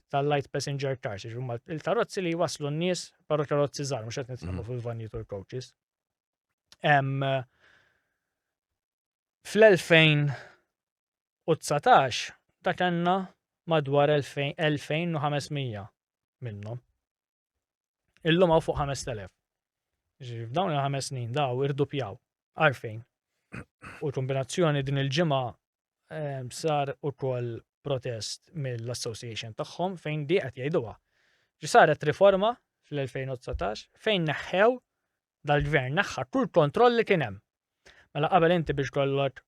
tal-light passenger cars, huma il-karozzi li waslu n-nies però karozzi żgħar mhux qed nitkellmu fil-vanjiet u l-coaches. Fl-2019 dak għandna madwar 2500 minnhom. Illum hawn fuq 5000. F'dawn il-5 snin daw irdupjaw għalfejn. U kombinazzjoni din il-ġimgħa sar ukoll protest mill-association tagħhom fejn di qed jgħiduha. Saret riforma fl-2019 fejn neħħew dal-gvern neħħa kull kontroll li kien hemm. Mela qabel inti biex kollok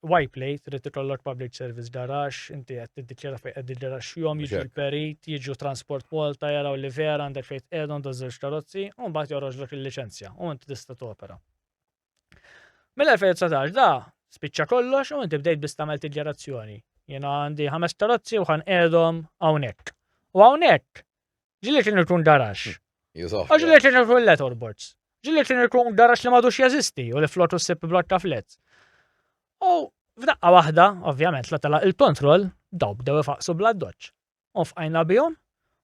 white plate, trid ikollok public service garage, inti qed tiddikjara fejn qed il-garaxxjhom, jiġu l-perit, jiġu transport Malta jaraw li vera għandek fejn qiegħdhom tażżewġ karozzi u mbagħad joroġlok il-liċenzja u inti tista' topera. Mill-2019 da spiċċa kollox u inti bdejt biss tagħmel dikjarazzjoni. Jiena għandi 5 karozzi u qiegħdhom hawnhekk. U hawnhekk ġieli kien ikun garax. Ġieli kien ikun letterboards. Ġieli kien ikun garax li m'għadux jeżisti u li flotu ssib blokka flets. U f'daqqa waħda, ovvjament, la tala il-kontroll, daw bdew ifaqsu bla doċċ. U fqajna bihom,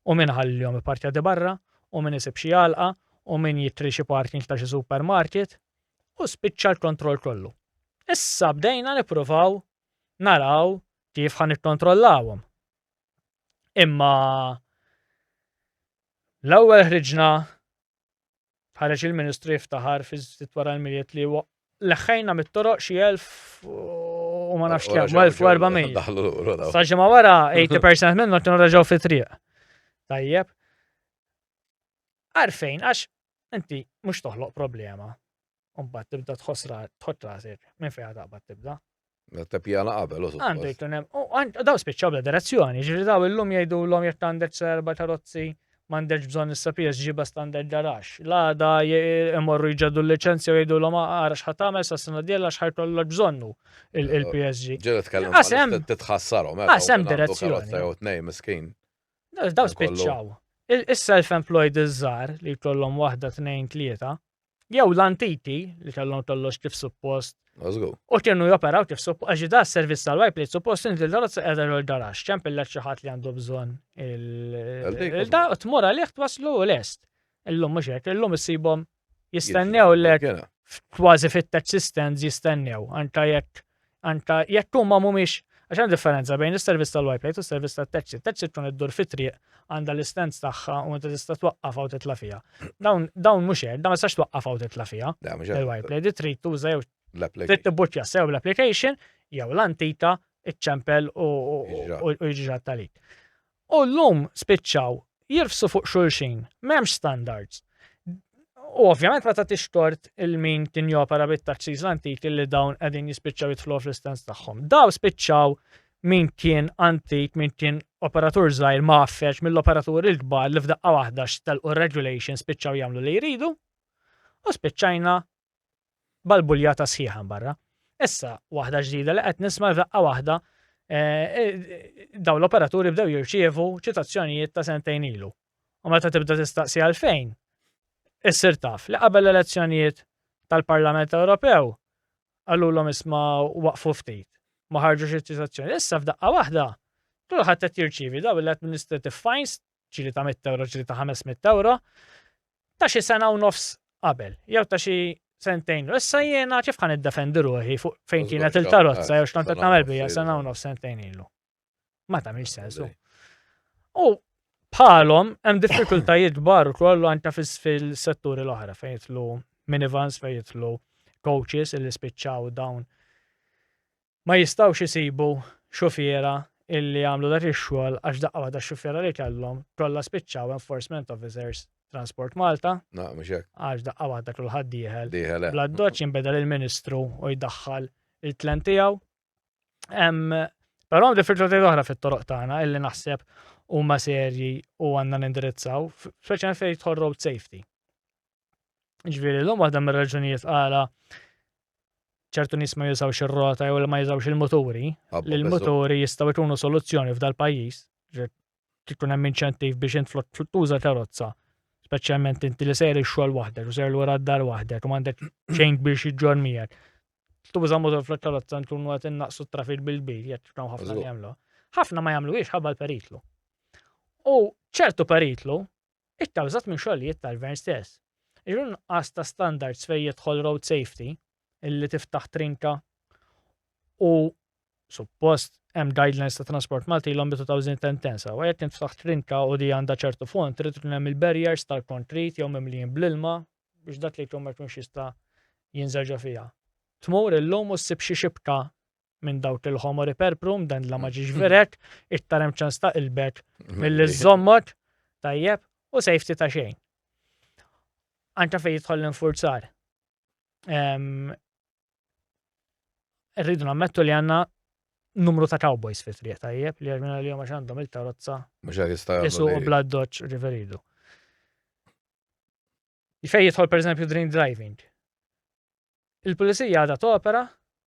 u min ħallihom ipartja di barra, u min isib xi jalqa, u min jittri xi parking ta' xi supermarket, u spiċċa l-kontroll kollu. Issa bdejna nippruvaw naraw kif ħan ikkontrollawhom. Imma l-ewwel ħriġna ħareġ il-Ministru jiftaħar fi wara l-miliet li leħħejna mit-toroq xi 1000 u ma nafx kemm 1400. Sa ġimgħa wara 80% minnhom kienu reġgħu fit-triq. Tajjeb. Għarfejn għax inti mhux toħloq problema. U mbagħad tibda tħoss rasek minn fejn taqbad tibda. Tepjana qabel Għandu jkun hemm daw spiċċaw bla direzzjoni, ġifieri daw illum jgħidulhom jekk għandek serba karozzi m'għandekx bżonn issa PSG standard garax. L-għada imorru jġaddu l-liċenzja u jgħidulhom ara x'ħad tagħmel sa sena d-dieħla x'ħajkollok bżonnu il-PSG. Ġieli tkellem titħassarhom. Hemm direzzjoni. Daw spiċċaw. Is-self-employed iż-żgħar li jkollhom waħda 2-3 jew l-antiki li kellhom kollox kif suppost. U kienu joperaw kif suppost, għaxi da s-servizz tal-white plate suppost inti l-darozza qiegħda l-garax, ċempillek xi ħadd li għandu bżonn il-da tmur għalih twaslu lest. Illum mhux hekk, illum issibhom jistennew lek kważi fit-touch systems jistennew anke jekk huma mhumiex Għax hemm differenza bejn is-servizz tal-Whiteplate u s-servizz tat-taxi. Taxi tkun iddur fit-triq għandha l-istanz tagħha u inti tista' twaqqaf aw titla' fiha. Dawn mhux hekk, dawn ma tistax twaqqaf aw titla' fiha. Il-Whiteplate trid tuża jew trid tibbuċċja sew l-application jew l-antita iċċempel u jiġi talik. U llum spiċċaw jirfsu fuq xulxin, m'hemmx standards. U ovvjament meta tixtort il-min tinjopera bit-taxis l-antiki li dawn qegħdin jispiċċaw jidħlu fl-istanz tagħhom. Daw spiċċaw min kien antik, min kien operatur żgħir maffeċ mill-operaturi l-kbar li f'daqqa waħda xtelqu regulations spiċċaw jagħmlu li jridu u spiċċajna balbuljata sħiħa barra. Issa waħda ġdida li qed nisma' f'daqqa waħda dawn l-operaturi bdew jirċievu ċitazzjonijiet ta' sentejn ilu. U meta tibda tistaqsi għalfejn, issir taf li qabel l-elezzjonijiet tal-Parlament Ewropew għallulhom isma' waqfu ftit. Ma ħarġux iċ-ċitazzjoni. Issa f'daqqa waħda kulħadd qed jirċievi daw l-administrative fines ġieli ta' 100 euro, ġieli ta' 500 euro ta' xi sena u nofs qabel, jew ta' xi sentejn. Issa jiena kif ħan iddefendi ruħi fuq fejn kienet il-tarozza jew x'tant qed nagħmel bija sena u nofs sentejn ilu. Ma tagħmilx sensu. U bħalhom hemm diffikultajiet kbar ukoll anke fil-setturi l-oħra fejn jitlu minivans, fejn jitlu coaches illi spiċċaw dawn ma jistgħux isibu xufiera illi jagħmlu dak ix-xogħol għax daqqa waħda x-xufiera li kellhom kollha spiċċaw enforcement officers Transport Malta. Mhux hekk. Għax daqqa waħda kulħadd dieħel. Dieħel. Bla doċ jinbedel il-Ministru u jdaħħal il-tlen tiegħu. Però hemm diffikultajiet oħra fit-toroq tagħna illi naħseb huma serji u għandna nindirizzaw, speċjalment fejn jidħol road safety. Ġifieri llum waħda mir-raġunijiet qala ċertu nies ma jużawx ir-rota jew ma jużawx il-moturi, li l-moturi jistgħu jkunu soluzzjoni f'dal pajjiż. Tkun hemm inċentiv biex int tuża karozza, speċjalment inti li sejri x-xogħol waħdek u sejr lura d-dar waħdek u m'għandek xejn biex jiġġor miegħek. Tuża motor fl-karozza nkunu qed innaqsu t-trafik bil-bil, jekk tkun ħafna li jagħmlu. Ħafna ma jagħmluhiex ħabba l-peritlu. U ċertu peritlu ikkawżat minn xogħlijiet tal-gvern stess. Iġun nuqqas ta' standards fejn jidħol road safety illi tiftaħ trinka u suppost hemm guidelines ta' Transport Malta ilhom bi 2010 sa jekk tiftaħ trinka u di għandha ċertu font trid tkun hemm il-barriers tal-kontrit jew mimlijin bl-ilma biex dak li jkun ma jkunx jista' jinżerġa' fiha. Tmur illum u ssib xi xibka minn dawk il-ħomori perprum dan la ma ġiex verek, ittarem ċans ta' ilbek mill żommod tajjeb u safety ta' xejn. Anke fejn jidħol l-infurzar. Rridu nammettu li għandna numru ta' cowboys fit-triq tajjeb li għalmina li għax għandhom il-tarozza jisu u blood dodge riferidu. Fejn jidħol per eżempju drink driving. Il-pulizija għadha topera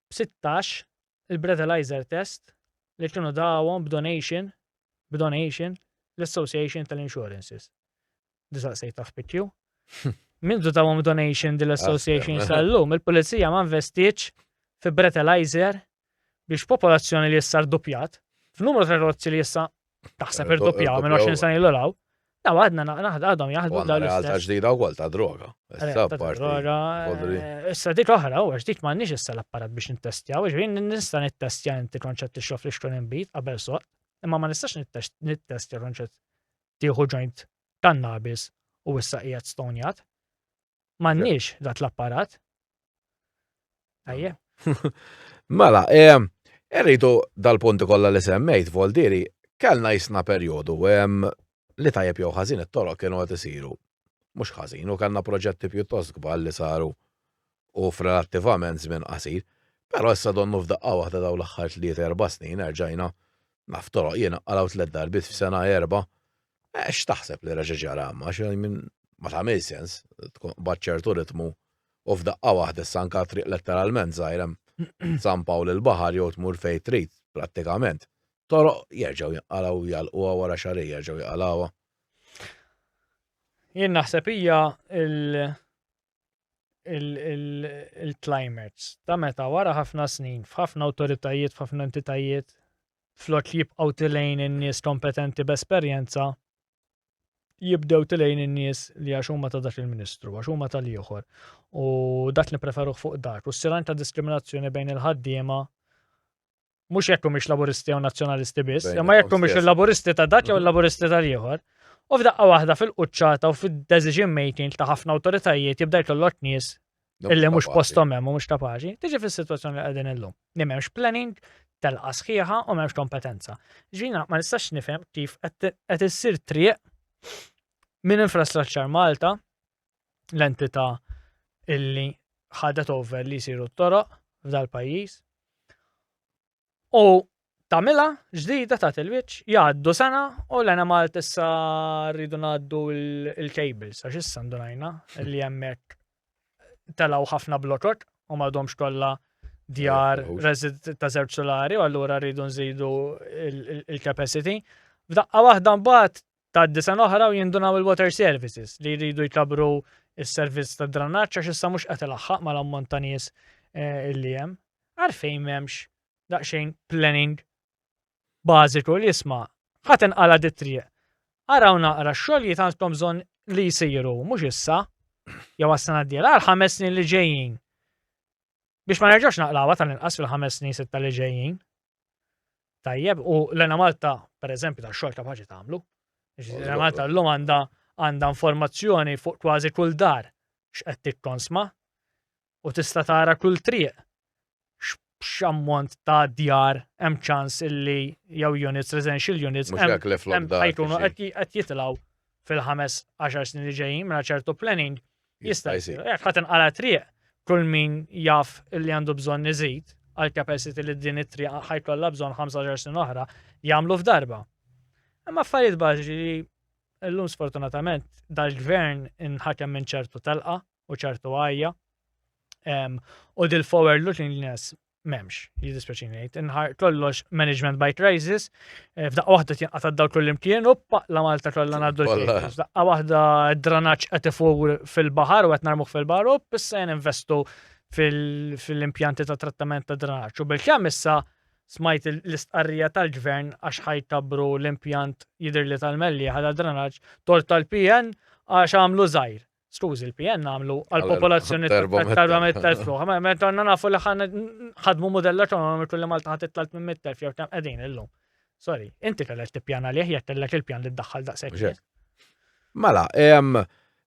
b'16 il-breathalyzer test li kienu dawhom b'donation l-Association tal-Insurances. Disa sejta f'PQ. Mindu dawhom donation dil-Association tal-lum, il-pulizija ma investiċ fi breathalyzer biex popolazzjoni li jissar dupjat, f'numru ta' rozzi li jissa taħseb ir-dupjaw minn 20 sani l-olaw, daw għadna għadhom jaħdmu daw l-istess. Għalta ġdida u ta' droga. Issa dik oħra, u dik m'għandniex issa l-apparat biex nittestjaw, ġvien nista' nittestja inti konċett ix-xof li xkun imbit qabel soq, imma ma nistax nittestja konċett tieħu joint kannabis u issa qiegħed stonjat. M'għandniex dak l-apparat. Ejje. Mela, irridu dal-punti kollha li semmejt Voldiri, kellna jisna perjodu li tajjeb jew ħażin it-toroq kienu qed isiru. Mhux ħażin u kellna proġetti pjuttost kbar li saru u f'relattivament żmien qasir, però issa donnu f'daqqa waħda daw l-aħħar 3-4 snin erġajna naf toroq jiena qalaw 3 darbit f'sena 4. X'taħseb li reġa' ġara ma tagħmel sens b'għad ċertu ritmu u f'daqqa waħda issa anke triq letteralment żgħir San Pawl il-baħar jew tmur fejn trid prattikament. Toroq jerġgħu jinqalgħu jalquha wara xahar jerġgħu jinqalgħuha. Jien naħseb hija il-climates ta' meta wara ħafna snin f'ħafna awtoritajiet f'ħafna entitajiet flok jibqgħu tilejn in-nies kompetenti b'esperjenza jibdew tilejn in-nies li għax huma ta' dak il-Ministru, għax huma tal-ieħor. U dak li preferuh fuq dak. U s-siran ta' diskriminazzjoni bejn il-ħaddiema Mhux jekk mhix laburisti jew nazzjonalisti biss, Bejn imma jekk tagħhom mhix stess. il-laburisti ta' dak jew il-laburisti tal-ieħor. U f'daqqa waħda fil-quċċata u fid-decision making ta' ħafna awtoritajiet jibda jkollok nies illi mhux posthom hemm u mhux kapaċi, tiġi fis-sitwazzjoni li qegħdin illum. Li m'hemmx planning, telqa sħiħa u m'hemmx kompetenza. Ġina ma nistax nifhem kif qed issir triq minn Infrastructure Malta, l-entità illi ħadet over li jsiru t-toroq f'dal pajjiż. U tamila ġdida ta' il-wiċċ jgħaddu sena u l-għana Malta issa rridu ngħaddu il-cables għax issa ndunajna li hemmhekk telaw ħafna blokot u m'għadhomx kollha djar ta' żewġ solari u allura rridu nżidu il-capacity. F'daqqa waħda mbagħad tgħaddi sena oħra u jindunaw il-water services li jridu jkabru is-servizz ta' drannaġġ għax issa mhux qed ilaħħaq mal-ammont ta' nies illi hemm. Għalfejn m'hemmx daqsxejn planning bażiku li jisma' ħadd inqala dit-triq. Araw naqra x-xogħlijiet għandkom bżonn li jsiru mhux issa jew għas-sena d-dieħla għal 5 snin li ġejjin. Biex ma nerġgħux naqlawha tal-inqas fil-5 snin sitta li ġejjin. Tajjeb, u l-għana Malta, pereżempju, tax-xogħol kapaċi tagħmlu. L-għana Malta llum għandha informazzjoni fuq kważi kull dar x'qed tikkonsma u tista' tara kull triq x'ammont ta' djar hemm ċans illi jew units, residential units ħajkunu qed jitilgħu fil-5-10 snin li ġejjin minn ċertu planning jista' jsir. Jekk ħadd inqala triq kull min jaf illi għandu bżonn iżid għal capacity li din it-triq ħajkollha bżonn 15 snin oħra jagħmlu f'darba. Imma affarijiet bażiċi li llum sfortunatament dal-gvern inħakem minn ċertu telqa u ċertu għajja u dil-forward looking nies m'hemmx, jiddispjaċini ngħid. Kollox management by crisis, f'daqqa waħda tinqata' dawl kull-imkien u la Malta kollha ngħaddu l-kejl. F'daqqa waħda d-dranaġġ qed ifur fil-baħar u qed narmuh fil-baħar u issa jinvestu fil-impjanti ta' trattament ta' dranaġġ. U bil-kemm issa smajt l-istqarrija tal-gvern għax ħajkabru l-impjant jidhirli tal-Melli ħadha dranaġġ tort tal-PN għax għamlu żgħir. Skużi, il-PN għamlu għal-popolazzjoni tal-400,000 fluħ. Ma għanna nafu li ħadmu modella ekonomiku li Malta ħadd it-talt minn 100,000 jew kemm qegħdin illum. Sorry, inti kellek tippjana lih jekk kellek il-pjan li ddaħħal daqshekk. Mela,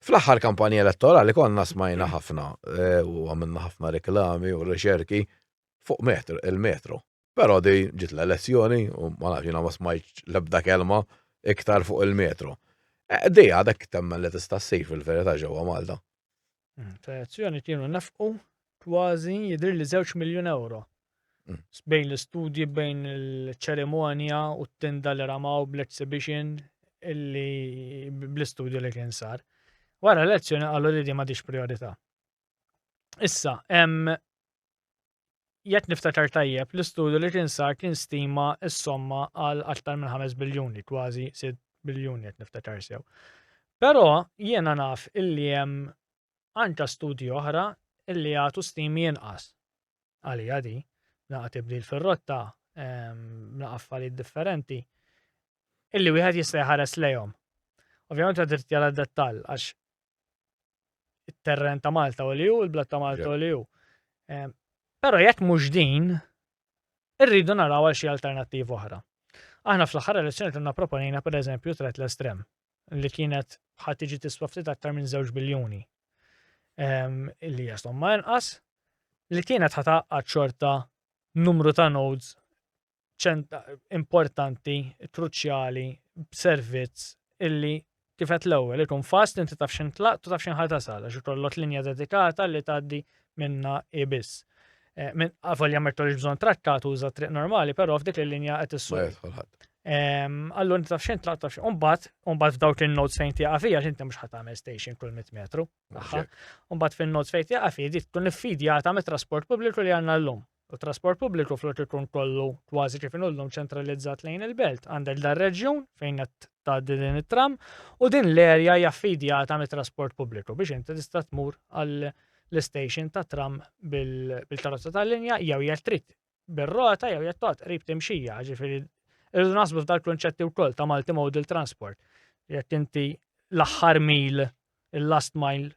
fl-aħħar kampanja elettorali konna smajna ħafna u għamilna ħafna reklami u riċerki fuq il-metro. Però di ġiet l-elezzjoni u ma nafx jiena ma smajtx l-ebda kelma iktar fuq il-metro. Dej għadek temmen li tista' ssir fil-verità ġewwa Malta. Elezzjoni kienu nefqu kważi jidher li 2 miljun euro. Bejn l-istudji, bejn il-ċerimonja u t-tinda li ramaw bl-exhibition illi bl-istudju li kien sar. Wara l-elezzjoni qalu li di m'għadix priorità. Issa, jekk niftakar tajjeb, l-istudju li kien sar kien stima s-somma għal aktar minn 5 biljuni, kważi 6 biljuni jekk niftakar sew. Però jiena naf illi hemm anke studji oħra illi jagħtu stimi inqas. Għalija di, naqa' tibdil fir-rotta, naqa' affarijiet differenti illi wieħed jista' jħares lejhom. Ovvjament qed irid jara d-dettall għax it-terren ta' Malta u li hu, il-blat ta' Malta u li hu. Però jekk mhux din, irridu naraw għal xi alternattiva oħra. Aħna fl-aħħar elezzjoni konna proponejna pereżempju tret l-estrem li kienet ħadd tiġi tiswa ftit aktar minn 2 biljuni. Illi hija somma inqas li kienet ħataqqad xorta numru ta' nodes importanti, kruċjali, b'servizz illi kifet l-ewwel ikun fast inti taf x'in tlaq, taf x'in ħatasal għax ikollok linja dedikata li tgħaddi minna biss. Għafolja mertolix bżon trakkat uża triq normali, però f'dik il-linja qed issur. Allura inti taf x'in tlaq taf x'in. Umbagħad f'dawk il-nodes fejn tieqa' fija inti mhux ħatamel station kull 100 metru. Umbagħad fin-nodes fejn tieqa' fija dik tkun iffidjata mit-trasport pubbliku li għandna llum. U trasport pubbliku flok ikun kollu kważi kif inhullhom ċentralizzat lejn il-belt. Għandek dar reġjun fejn qed tgħaddi din it-tram u din l-erja hija affidjata mit-trasport pubbliku biex inti tista' tmur għal l-station ta' tram bil-karozza tal-linja jew jekk trid bir-rota jew jekk toqgħod qrib timxija, ġifieri irridu naħsbu f'dal kunċetti wkoll ta' multimodal transport. Jekk inti l-aħħar mil, il-last mile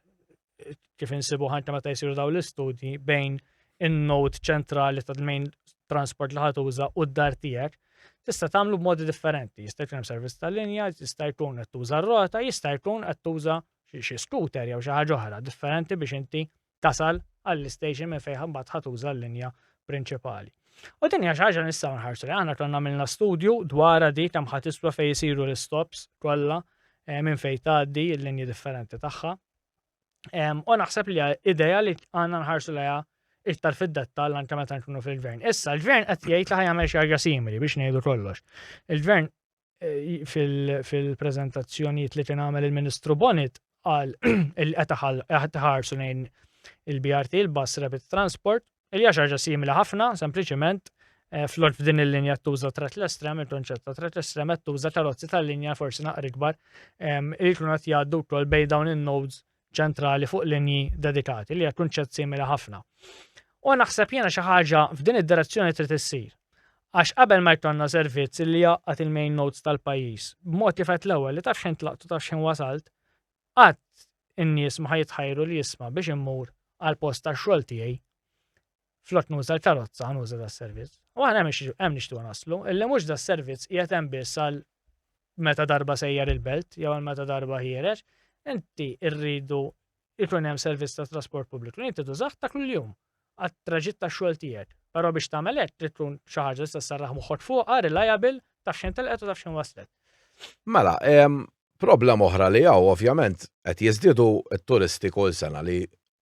kif insibu ħanka meta jsiru dawn l-istudji bejn in-node ċentrali tal-main transport li ħatuża u d-dar tiegħek, tista' tagħmlu b'modi differenti. Jista' jkun hemm servizz tal-linja, jista' jkun qed tuża r-rota, jista' jkun qed tuża xi scooter jew xi ħaġa oħra differenti biex inti tasal għall-station minn fejn mbagħad ħatuża l-linja prinċipali. U din hija xi ħaġa nistgħu nħarsu li aħna konna għamilna studju dwar di kemm ħadd tiswa fejn isiru l-stops kollha minn fejn tgħaddi l-linji differenti tagħha. U naħseb li idea li għandna nħarsu lejha iktar fid-dettall anke meta nkunu fil-gvern. Issa l-gvern qed jgħid li ħajjagħmel xi ħaġa simili biex ngħidu kollox. Il-gvern fil-preżentazzjonijiet li kien għamel il-Ministru Bonnet qal qed iħarsu lejn il-BRT, il-Bus Rapid Transport, li hija xi ħaġa simili ħafna, sempliċement flok f'din il-linja tuża tret l-estrem, il-konċett ta' tret l-estrem qed tuża karozzi tal-linja forsi naqra ikbar li jkunu qed jgħaddu wkoll bejn dawn in-nodes ċentrali fuq linji dedikati li hija kunċett simili ħafna. U naħseb jiena xi ħaġa f'din id-direzzjoni trid issir. Għax qabel ma jkollna servizz li jaqgħad il-main nodes tal-pajjiż, b'mod kif qed l-ewwel li taf xejn tlaqtu taf xejn wasalt, qatt in-nies ma ħajtħajru li jisma' biex immur għal post tax-xogħol tiegħi flok nuża l-karozza nuża das-servizz. U aħna hemm nixtiequ naslu, illi mhux das-servizz qiegħed hemm biss għal meta darba sejjer il-belt jew għal meta darba ħiereġ, inti rridu jkun hemm servizz ta' trasport pubbliku li inti tużaħ ta' kuljum għat-traġitt tax-xogħol tiegħek. Però biex tagħmel hekk trid tkun xi ħaġa tista' ssarraħ moħħok fuqha, reliable, taf xejn telqet u taf xejn waslet. Mela, problema oħra li hawn ovvjament qed jiżdiedu t-turisti kull sena li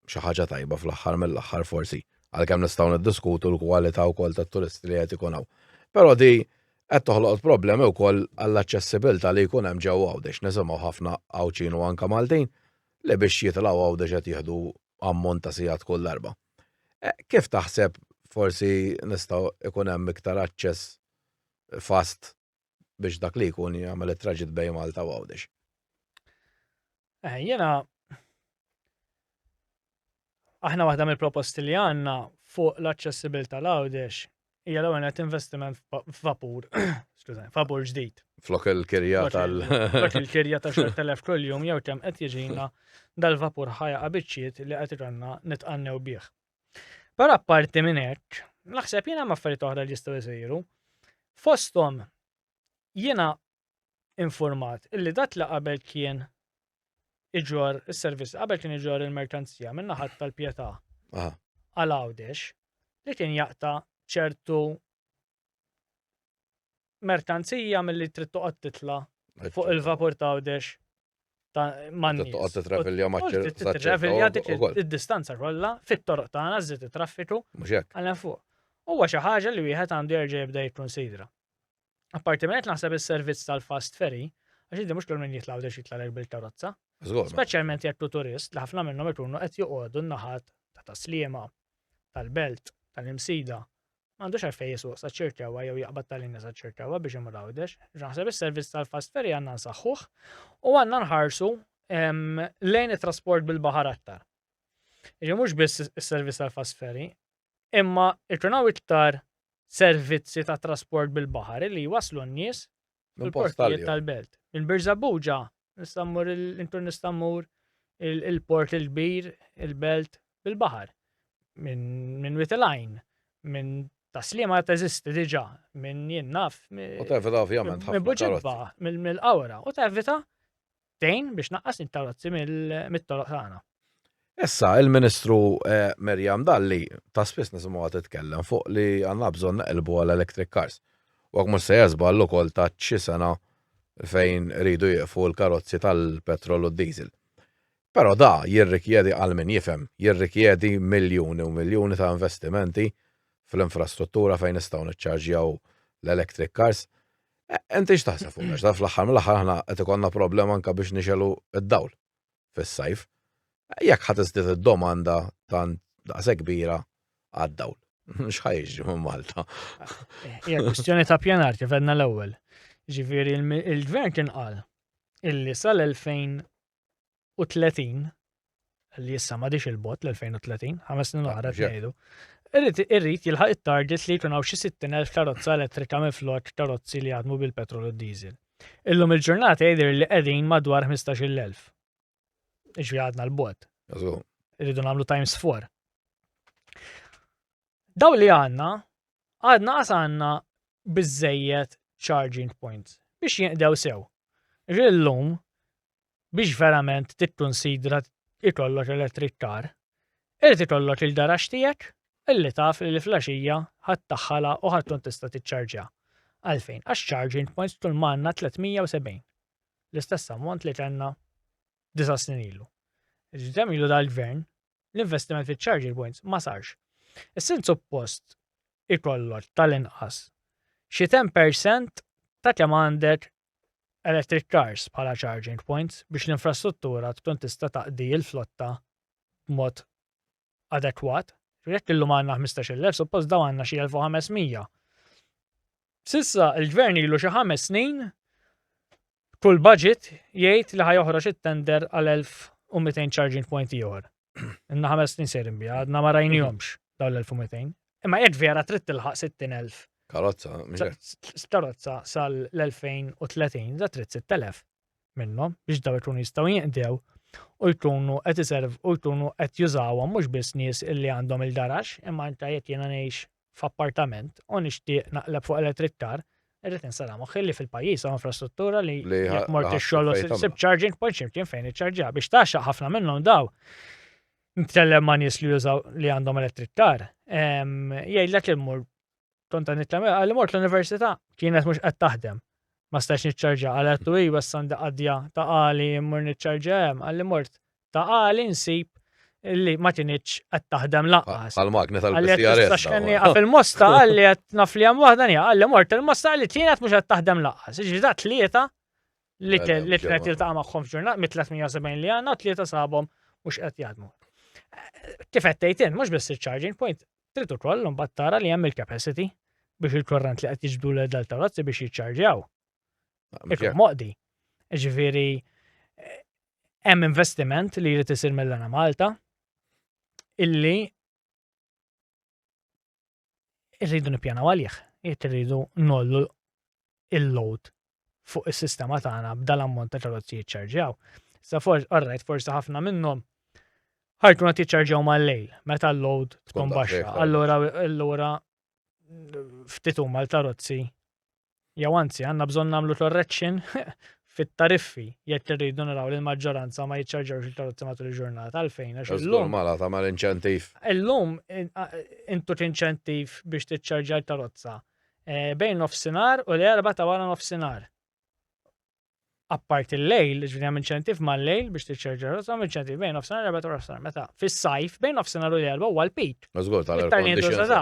xi ħaġa tajba fl-aħħar mill-aħħar forsi għalkemm nistgħu niddiskutu l-kwalità wkoll tat-turisti li qed ikun hawn. Però di qed toħloq problemi wkoll għall-aċċessibilità li jkun hemm ġewwa Għawdex. Nisimgħu ħafna Għawċin u anke Maltin li biex jitilgħu Għawdex qed jieħdu ammont ta' sigħat kull darba. Kif taħseb forsi nistgħu ikun hemm iktar aċċess fast biex dak li jkun jagħmel it-traġit bejn Malta u Għawdex? Jiena aħna waħda mill-proposti li għandna fuq l-aċċessibilità l-Għawdex hija l-ewwel qed investiment f'vapur, vapur ġdid. Flok il-kirja Flok il-kirja ta' 10,000 kuljum jew kemm qed jiġina dal-vapur ħajaqa' biċċiet li qed ikollna nitqannew bih. Però apparti minn hekk, naħseb jiena hemm affarijiet oħra li jistgħu jsiru. Fosthom jiena informat illi dak li qabel kien iġor is-servizz qabel kien iġor il-merkanzija minn naħat tal-Pjetà għal Għawdex li kien jaqta' ċertu merkanzija milli trid toqgħod titla' fuq il-vapur ta' Għawdex man-nies. Toqgħod titravilja titravilja dik id-distanza kollha fit-toroq tagħna żied it-traffiku għal fuq. Huwa xi ħaġa li wieħed għandu jerġa' jibda jikkunsidra. Apparti minn hekk naħseb is-servizz tal-fast ferry għax inti mhux kull min jitla' Għawdex jitla'lek bil-karozza. Speċjalment jekk turist li ħafna minnhom ikunu qed joqogħdu n-naħat ta' Tasliema, tal-Belt, tal-Imsida. M'għandux għalfejn jisuq sa ċirkewwa jew jaqbad tal-linja sa ċirkewwa biex imur Għawdex. Naħseb is-servizz tal-fast ferry għandna nsaħħuh u għandna nħarsu lejn it-trasport bil-baħar aktar. Jiġi mhux biss is-servizz tal-fast ferry, imma ikun iktar servizzi ta' trasport bil-baħar li waslu n-nies fil-portijiet tal-Belt. Il-Birża Buġa nista' mmur il-port il-kbir, il-Belt bil-baħar. Minn Witilajn, minn Tasliema teżisti diġà, minn jien naf. U tevita ovvjament ħafna Buġibba, mill-Qawra. U tevita tejn biex naqqas it-karozzi mit-toroq tagħna. Issa il-Ministru Mirjam Dalli ta' spiss nisimgħuha titkellem fuq li għandna bżonn neqilbu għal electric cars. U hekk mhux se jeżbal ukoll ta' xi sena fejn ridu jieqfu l-karozzi tal-petrol u d-diesel. Però da jirrikjedi għal min jifhem, jirrikjedi miljuni u miljuni ta' investimenti fl-infrastruttura fejn nistgħu niċċarġjaw l-electric cars. Inti x'taħseb fuq għax da fl-aħħar mill-aħħar aħna qed ikollna problema anke biex nixelu d-dawl fis-sajf. Jekk ħadd iżdied id-domanda tant daqshekk kbira għad-dawl. X'ħajġri minn Malta. Hija kwistjoni ta' pjanar kif għedna l-ewwel. Ġifieri il-gvern kien qal illi sal-2030 li issa m'għadix il-bot l-2030, 5 snin oħra tgħidu. Irrid jilħaq it-target li jkun hawn xi 60,000 karozza elettrika minflok karozzi li jaħdmu bil-petrol u d-diesel. Illum il-ġurnata jgħidir li qegħdin madwar 15,000. Iġvi għadna l-bot. Irridu nagħmlu times 4. Daw li għandna għadna għasanna bizzejiet charging points biex jinqdew sew. Ġillum biex verament tikkonsidra ikollok electric car, irid ikollok il-garax tiegħek illi taf li flaxija ħattaħħala u ħatkun tista' tiċċarġja. Għalfejn, għax charging points tul manna 370. L-istess ammont li kellna 9 snin ilu. Ġdem ilu dal-gvern, l-investiment fi charging points ma sarx. Is-sin suppost ikollok tal-inqas xi 10% ta' kemm għandek electric cars bħala charging points biex l-infrastruttura tkun tista' taqdi l-flotta b'mod adekwat. Jekk illum għandna 15,000, suppost daw għandna xi 1500. Sissa il-gvern ilu xi 5 snin kull budget jgħid li ħajoħroġ it-tender għal 1200 charging point ieħor. Inna 5 snin sejrin biha, għadna ma rajnihomx dawn l-1200. Imma jekk vera trid tilħaq 60,000. Karozza, Karozza sal-2030 da trid 6,000 minnhom biex daw ikunu jistgħu jinqdew u jkunu qed iserv u jkunu qed jużawhom mhux biss nies illi għandhom il-garax, imma anke jekk jiena ngħix f'appartament u nixtieq naqleb fuq electric car, irrid insara moħħi li fil-pajjiż hawn infrastruttura li jekk mort ix-xogħol u sib charging point x'imkien fejn iċċarġja biex taxxaq ħafna minnhom daw. Nitkellem ma' nies li jużaw li għandhom electric car. Jgħidlek il-mur konta nitkellem għalli mort l-università kienet mhux qed taħdem. Ma stax niċċarġja qalet u iwa sanda qadja ta' qali mmur niċċarġja hemm għalli mort ta' qali nsib illi ma tinitx qed taħdem laqqas. Għal-magna Għalli tal-PCRS. fil-mosta għalli qed naf li hemm waħda nija għalli mort il-mosta għalli kienet mhux qed taħdem laqqas. Iġi da tlieta li kienet jiltaqa' magħhom f'ġurnat mit-370 li għandna u tlieta sabhom mhux qed jaħdmu. Kif qed tgħid mhux biss il-charging point, trid ukoll mbagħad tara li hemm il-capacity biex il-korrent li qed jiġbdu l-tal-tarozzi biex jiċċarġjaw. Ikun moqdi. Ġifieri hemm investiment li jrid isir mill-għana Malta illi irridu nippjanaw għalih, irridu nollu il-load fuq is-sistema tagħna b'dal ammont ta' karozzi jiċċarġjaw. Sa forsi ħafna minnhom ħajkunu qed jiċċarġjaw mal-lejl meta l-load tkun baxxa. Allura ftit huma l-karozzi jew anzi għandna bżonn nagħmlu correction fit-tariffi jekk irridu naraw li l-maġġoranza ma jiċċarġawx il-karozzi matul il-ġurnata għalfejn għax illum Mala ta' mal-inċentiv. illum intu inċentiv biex tiċċarġja l-karozza bejn nofsinhar u l-erba' ta' wara nofsinhar. Appart il-lejl, ġifieri hemm inċentiv mal-lejl biex tiċċarġja l-karozza, hemm inċentiv bejn nofsinhar u l-erba' ta' wara nofsinhar. Meta fis-sajf bejn nofsinhar u l-erba' huwa l-peak. Mażgur tal-air Iktar li conditioning. jintuża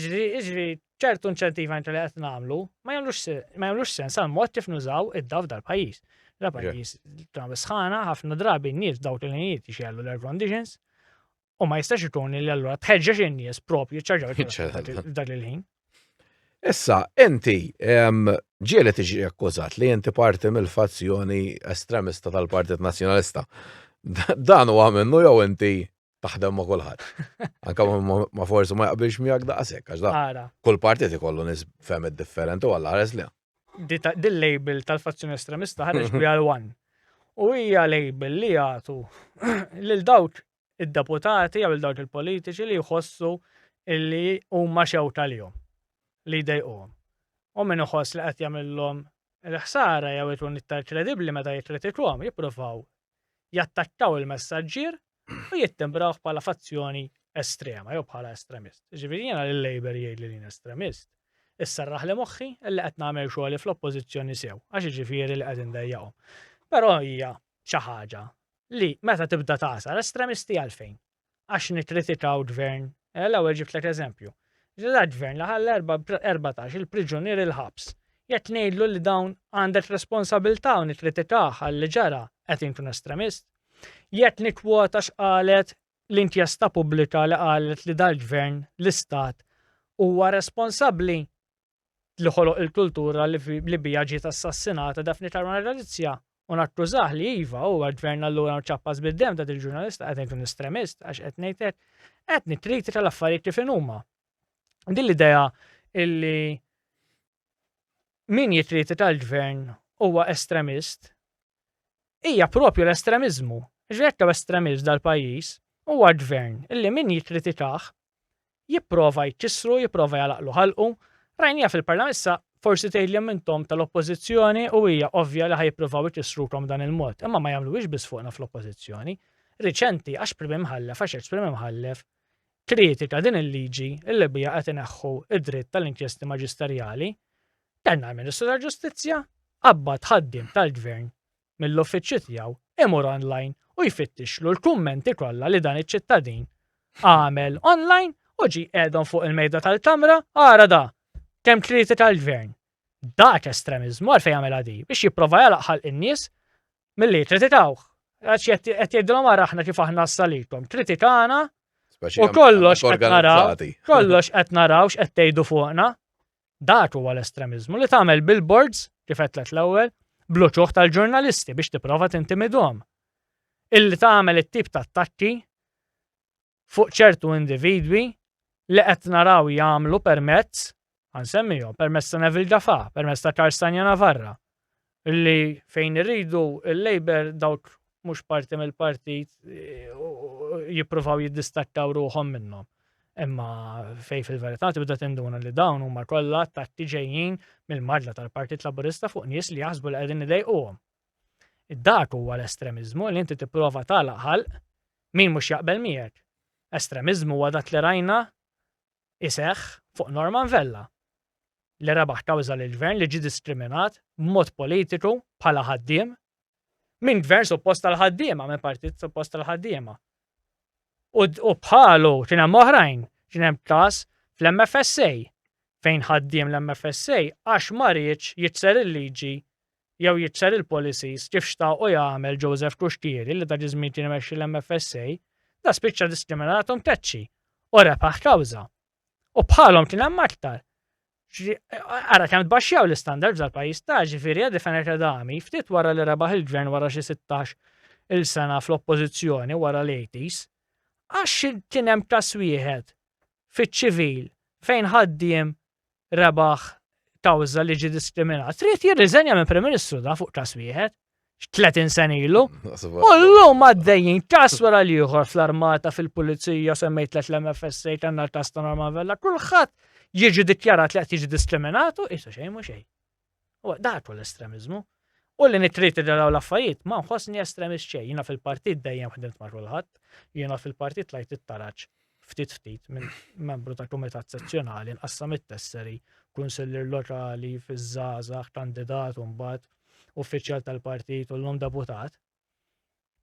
Ġifieri ċertu inċentiv għandu li qed nagħmlu ma jagħmlux sens għal mod kif nużaw id-daf dal-pajjiż. Dal-pajjiż tagħmel sħana ħafna drabi n-nies dawk il-ħinijiet jixellu l-air conditions u ma jistax ikun li allura tħeġġeġ in-nies propju jiċċarġaw dak il-ħin. Issa, inti ġieli tiġi akkużat li inti parti mill-fazzjoni estremista tal-Partit Nazzjonalista. Dan huwa minnu jew inti taħdem ma' kulħadd. Anke ma forsi ma jaqbilx miegħek daqshekk għax da. Ara, Kull partit ikollu nies femet differenti u alla ħares li. dil-label tal-fazzjoni estremista ħareġ biha l-one. U hija label li jagħtu lil dawk id-deputati jew il dawk il-politiċi li jħossu illi huma xew tal-jum li jdejquhom. U min iħoss li qed jagħmilhom il-ħsara jew ikun iktar kredibbli meta jikkritikuhom jippruvaw jattakkaw il-messaġġier u jittimbrawh bħala fazzjoni estrema jew bħala estremist. Ġifieri jiena lill-Labor jgħid li estremist. Issarraħ li moħħi illi qed nagħmel xogħli fl-oppożizzjoni sew għax jiġifieri li qed indejjaqhom. Però hija xi ħaġa li meta tibda taqsar estremisti għalfejn. Għax nikkritikaw gvern, l-ewwel ġibtlek eżempju. Ġida gvern li ħalla 14 il-priġunier il-ħabs. Jekk ngħidlu li dawn għandek responsabilità u nikkritikah għalli ġara qed inkun estremist. Jekk nikkwota x'qalet l-inkjesta pubblika li qalet li dal-gvern l-istat huwa responsabbli li ħoloq il-kultura li bija ġiet assassinata Daphne Caruana Galizia u nakkużah li iva huwa gvern allura ċappas bid-dem ta' il-ġurnalista qed inkun estremist għax qed ngħidlek qed nikkritika l-affarijiet kif huma. Din l-idea illi min jikkritika l-gvern huwa estremist hija propju l-estremizmu. Ġekka estremist dal-pajjiż huwa gvern illi min jikkritikah jipprova jkissru, jipprova jalaqlu ħalqu. Rajnija fil-parlament issa forsi tgħidli minnhom tal-oppożizzjoni u hija ovvja li ħajjippruvaw jkissrukom dan il-mod, imma ma jagħmluwix biss fuqna fl-oppożizzjoni. Riċenti għax Prim Imħallef għax Prim Imħallef kritika din il-liġi illi bija qed ineħħu id-dritt tal-inkjesti maġistarjali, dan il-Ministru tal-Ġustizzja qabbad ħaddiem tal-Gvern mill-uffiċċju tiegħu imur online u jfittixlu l-kummenti kollha li dan iċ-ċittadin għamel online u ġi qiegħdhom fuq il-mejda tal-Kamra ara da kemm kritika tal-Gvern. Dak estremizmu għalfejn jagħmel di biex jipprova jalaqħal in-nies milli kritikawh. Għax qed jgħidulhom ara aħna kif aħna ssalitom. Kritikana u kollox qed naraw x'qed tgħidu fuqna. Dak huwa l-estremizmu li tagħmel billboards kif qed l-ewwel bluċuħ tal-ġurnalisti biex tipprova tintimidhom. Illi tagħmel it-tip ta' attakki fuq ċertu individwi li qed naraw jagħmlu permezz ħansemmihom permezz ta' Neville Dafa, permezz ta' Karsanja Navarra, illi fejn irridu il-Labor dawk mhux parti mill-partit jippruvaw jiddistakkaw ruhom minnhom. Imma fej fil-verità tibda tinduna li dawn huma kollha attakki ġejjin mill-marla tal-Partit Laburista fuq nies li jaħsbu li qegħdin idejquhom. Dak huwa l-estremizmu li inti tipprova tagħlaq ħalq min mhux jaqbel miegħek. Estremizmu huwa dak li rajna iseħħ fuq Norman Vella li rebaħ kawża lill gvern li ġie diskriminat b'mod politiku bħala ħaddiem minn gvern suppost tal-ħaddiema, minn partit suppost tal-ħaddiema. U bħalu kien hemm oħrajn, kien hemm każ fl-MFSA fejn ħaddiem l-MFSA għax ma rridx jitser il-liġi jew jitser il-policies kif xtaqu jagħmel Joseph Kuxtieri li dak iż-żmien kien imexxi l-MFSA, da spiċċa diskriminatom teċċi u rebaħ kawża. U bħalhom kien hemm aktar. Ara kemm tbaxxew l-istandards tal-pajjiż ta' ġifieri Defender Kadami ftit wara li rebaħ il-gvern wara xi 16 il-sena fl-oppożizzjoni wara l-80s, għax kien hemm każ wieħed fiċ-ċivil fejn ħaddiem rebaħ kawża li ġie diskriminat. Trid jirriżenja minn Prim Ministru da fuq każ wieħed 30 sena ilu. U llum għaddejjin każ wara l-ieħor fl-armata fil-pulizija semmejt l-MFSA kanna l-każ ta' Norman Vella, kulħadd jiġi dikjarat li qed jiġi diskriminatu, issa xejn mhu xejn. U dak hu l-estremiżmu. U li nittriti daw l-affarijiet ma nħossni estremist xejn. Jiena fil-partit dejjem ħdimt ma' kulħadd, jiena fil-partit lajt it-taraġġ ftit minn membru ta' kumitat sezzjonali nqassam it-tesseri, kunsillier lokali fiż-żgħażagħ, kandidat u mbagħad uffiċjal tal-partit u llum deputat.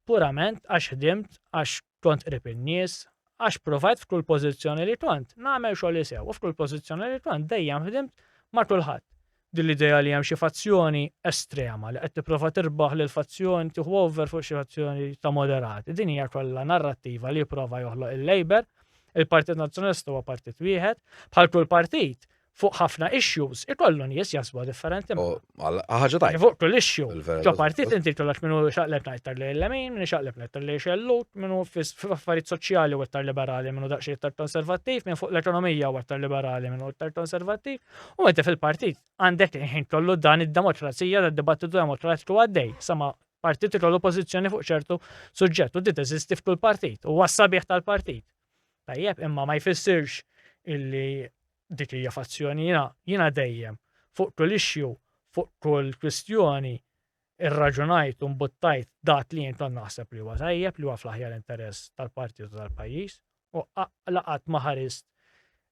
Purament għax ħdimt, għax kont qrib in-nies, għax provajt f'kull pożizzjoni li kont, nagħmel xogħol sew u f'kull pożizzjoni li kont dejjem ħdimt ma' kulħadd. Din l-idea li hemm xi fazzjoni estrema li qed tipprova tirbaħ lil fazzjoni tieħu over fuq xi fazzjoni ta' moderati. Din hija kollha narrattiva li jipprova joħloq il-Labor, il-Partit Nazzjonalista huwa partit wieħed, bħal kull partit fuq ħafna issues ikollu nies jasbu differenti. Ħaġa tajba. Fuq kull issue. Ġo partit inti tkollok minnu xaqleb ngħid li l-lemin, min xaqleb ngħid li xellut, minnu f'affarijiet soċjali u aktar liberali, minnu daqsxejn aktar konservattiv, minn fuq l-ekonomija u aktar liberali, minnu aktar konservattiv. U inti fil-partit għandek ħin kollu dan id-demokrazija, tad-dibattitu demokratiku għaddej. Sama partit ikollu pożizzjoni fuq ċertu suġġett u di teżisti f'kull partit u was-sabiħ tal-partit. Tajjeb, imma ma jfissirx illi dik hija fazzjoni jiena dejjem fuq kull issue, fuq kull kwistjoni irraġunajt u mbuttajt dak li jien naħseb li huwa tajjeb li huwa fl-aħjar interess tal-partit u tal-pajjiż u laqat ma ħarist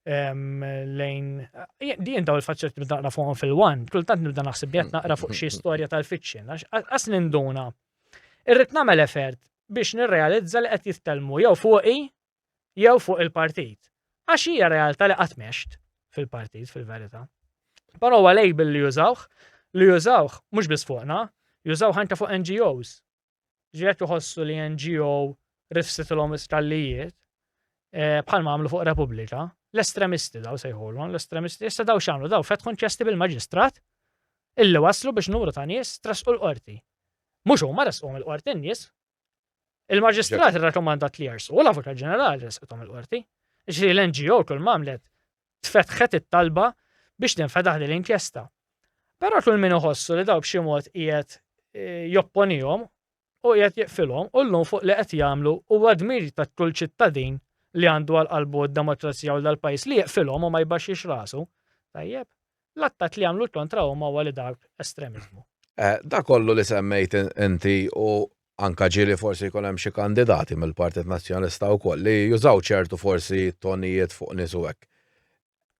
lejn din daw il-faċċett nibda naqra fuqhom fil-wan, kultant nibda naħseb qed naqra fuq xi storja tal-fiction għax ninduna. Irrid nagħmel effert biex nirrealizza li qed jitkellmu jew fuqi jew fuq il-partit. Għax hija realtà li qatt mext fil-partit fil-verità. Però huwa label li jużawh mhux biss fuqna, jużawh anke fuq NGOs. Ġiet joħossu li NGO rifsitilhom istallijiet bħalma għamlu fuq Repubblika. L-estremisti daw sejħolhom, l-estremisti issa daw x'għamlu daw fetħu inċesti bil-maġistrat illi waslu biex numru ta' nies trasqu l-qorti. Mhux huma resquhom il-qorti n-nies. Il-maġistrat irrakkomandat li jersqu l-Avukat Ġenerali resquhom il-qorti. Ġifieri l-NGO kull mamlet tfetħet it-talba biex tinfetaħ l-inkjesta. Però kull min iħossu li daw b'xi mod qiegħed jopponihom u qiegħed jeqfilhom u llum fuq li qed jagħmlu huwa dmir ta' kull ċittadin li għandu għal-qalbu d-demokrazija u dal-pajis li jeqfilhom u ma jbaxxix rasu. Tajjeb, l-attat li għamlu kontra huma huwa li dak estremizmu. Da kollu li semmejt inti u anka ġili forsi jkun hemm xi kandidati mill-Partit Nazzjonalista wkoll li jużaw ċertu forsi tonijiet fuq nies u hekk.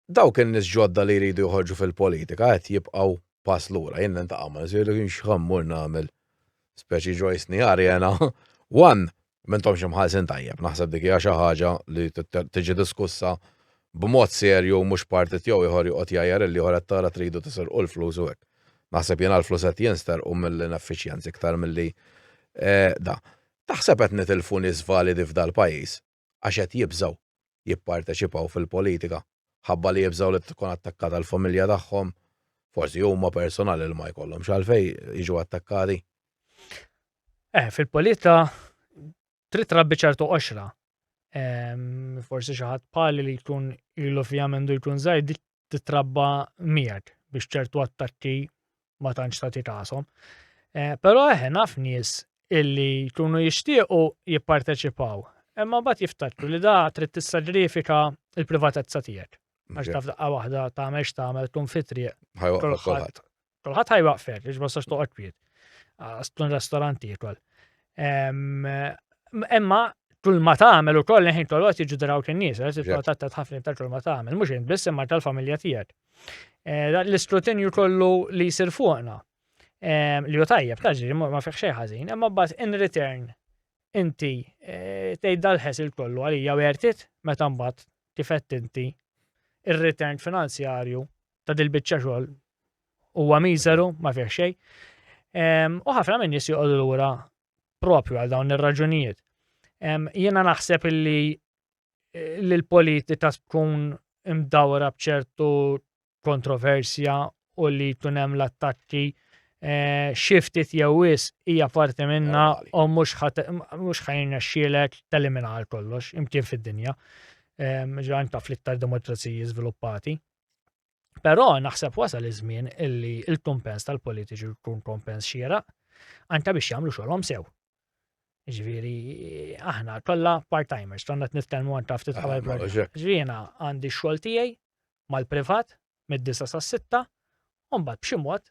Dawk in-nies ġodda li jridu joħorġu fil-politika qed jibqgħu pass lura. Jien nintaqa' ma nsiru kien x'ħammur nagħmel speċi Joyce Nihari jena. One, m'intomx imħallsin tajjeb, naħseb dik hija xi ħaġa li tiġi diskussa b'mod serju mhux partit jew ieħor joqgħod jgħajjar li ieħor qed tara tridu tisirqu l-flus u hekk. Naħseb jiena l-flus qed jinsterqu mill-ineffiċjenzi iktar milli da. Taħseb qed nitilfu nies validi f'dal pajjiż għax qed jibżgħu jipparteċipaw fil-politika ħabba li jibżgħu li tkun attakkata l-familja tagħhom, forsi huma personali li ma jkollhomx għalfejn jiġu attakkati. Fil-politika trid trabbi ċertu qoxra. Forsi xi ħadd bħali li jkun ilu fija mendu jkun żgħir titrabba miegħek biex ċertu attakki ma tantx tagħti rashom. Però naf nies illi jkunu jixtiequ jipparteċipaw. Imma mbagħad jiftakru li da trid tissagrifika l-privatezza tiegħek. Għax taf daqqa waħda tagħmel x'tagħmel tkun fi triq. Kulħadd. Kulħadd ħajwaqfek biex ma sax toqgħod kwiet. Tkun ristoranti jkoll. Imma kull ma tagħmel ukoll ħin tolgħod jiġu drawk in-nies, tattat ħafna tal kull ma tagħmel, mhux int biss imma tal-familja tiegħek. L-iskrutinju kollu li jsir fuqna. Li hu tajjeb taġri ma fih xejn ħażin, imma mbagħad in return inti tgħid dal-ħes il-kollu għalija wertit meta mbagħad tifett inti ir-return finanzjarju ta' dil-biċċa xogħol huwa miżeru ma fih xejn. U ħafna minn nies joqogħdu lura propju għal dawn ir-raġunijiet. Jiena naħseb illi l-politika tkun imdawra b'ċertu kontroversja u li tkun hemm l-attakki xiftit jew wis hija parti minna u mhux ħajna xxielek telimina għal kollox imkien fid-dinja. Ġan taf l-iktar demokraziji żviluppati. Però naħseb wasal iż-żmien illi l-kumpens tal-politiċi jkun kumpens xieraq anke biex jagħmlu xogħolhom sew. Ġifieri aħna kollha part-timers, konna qed nitkellmu għan taf titħabel proġett. Ġifieri għandi x-xogħol tiegħi mal-privat mid-9 sas-6 u mbagħad b'xi mod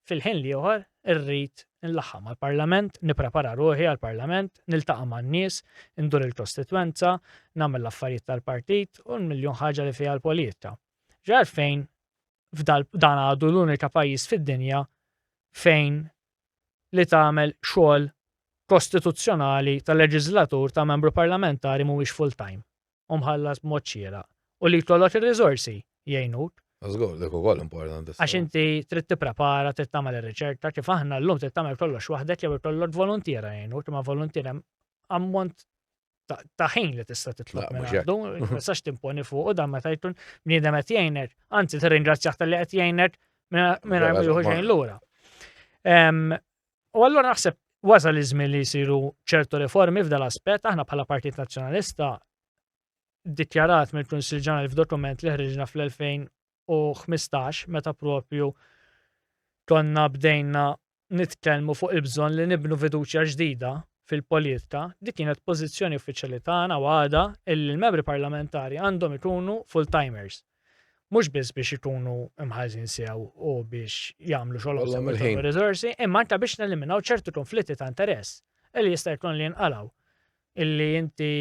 fil-ħin li ieħor irrid nlaħħam mal-Parlament, nipprepara ruħi għall-Parlament, niltaqa' man-nies, indur il-kostitwenza, nagħmel l-affarijiet tal-partit u l-miljun ħaġa li fiha l-politika. Ġar fejn dan għadu l-unika pajjiż fid-dinja fejn li tagħmel xogħol kostituzzjonali tal-leġislatur ta' membru parlamentari mhuwiex full-time u mħallas b'mod xieraq u li jkollok ir-riżorsi jgħinuk. Żgur, dik ukoll importanti. Għax inti trid tipprepara, trid tagħmel ir-riċerka kif aħna llum trid tagħmel kollox waħdek jew ikollok volontiera jgħinuk, ma volontiera ammont ta' ħin li tista' titlob minn għandu, ma tistax timponi fuq u dan meta jkun bniedem qed jgħinek, anzi tirringrazzjah tal-li qed jgħinek mingħajr ma jieħu xejn lura. U allura naħseb wasal iż-żmien li jsiru ċertu riformi f'dal aspett, aħna bħala Partit Nazzjonalista ddikjarat mill-Kunsill Ġenerali f'dokument li ħriġna fl-2015 meta propju konna bdejna nitkellmu fuq il-bżonn li nibnu fiduċja ġdida fil-politika, dik kienet pożizzjoni uffiċjali tagħna għada illi l-membri parlamentari għandhom ikunu full-timers. Mhux biss biex ikunu imħallsin sew u biex jagħmlu xogħolhom sew riżorsi, imma anke biex neliminaw ċertu konflitti ta' interess illi jista' jkun li jinqalgħu. Illi inti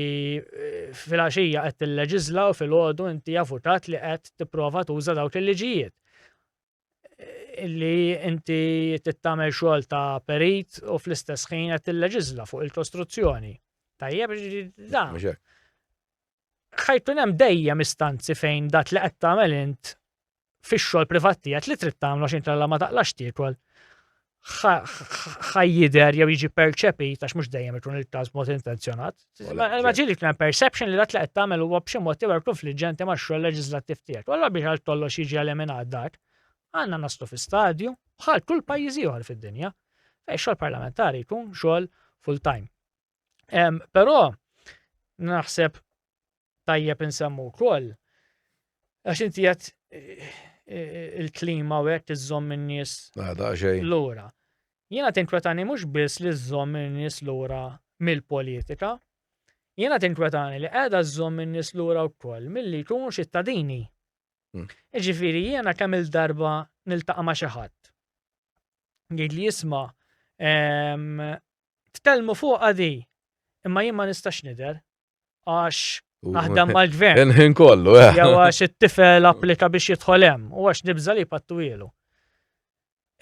fil-għaxija qed tilleġisla u fil-għodu inti avukat li qed tipprova tuża dawk il-liġijiet. Illi inti tittamel xogħol ta' perit u fl-istess ħin qed tilleġisla fuq il-kostruzzjoni. Tajjeb da. Ħajkun hemm dejjem istanzi fejn dak li qed tagħmel int fix-xogħol privat tiegħek li trid tagħmlu għax inti ma taqlax tiekol ħajjider jew jiġi perċepit għax mhux dejjem ikun il-każ mod intenzjonat. Ma ġieli kien perception li dak li qed tagħmel huwa b'xi mod jew konfliġġenti max-xogħol leġislattiv tiegħek. Allura biex għal tollox jiġi eliminat dak, għandna naslu fi stadju bħal kull pajjiż ieħor fid-dinja fejn xogħol parlamentari jkun xogħol full time. Però naħseb tajjeb insemmu wkoll għax inti qed il-klima u hekk iżżomm in-nies lura. Jiena tinkwetani mhux biss li żżomm in-nies lura mill-politika, Jiena tinkwetani li qiegħda żżomm in-nies lura wkoll milli jkunu ċittadini. Jiġifieri jiena kemm il-darba niltaqa' ma' xi ħadd. Jgħid li jisma' tkellmu fuqha di, imma jien ma nistax nidher għax naħdem mal-gvern. Inħin kollu, Jew għax it-tifel applika biex jidħol hemm u għax nibża li jpattu ilu.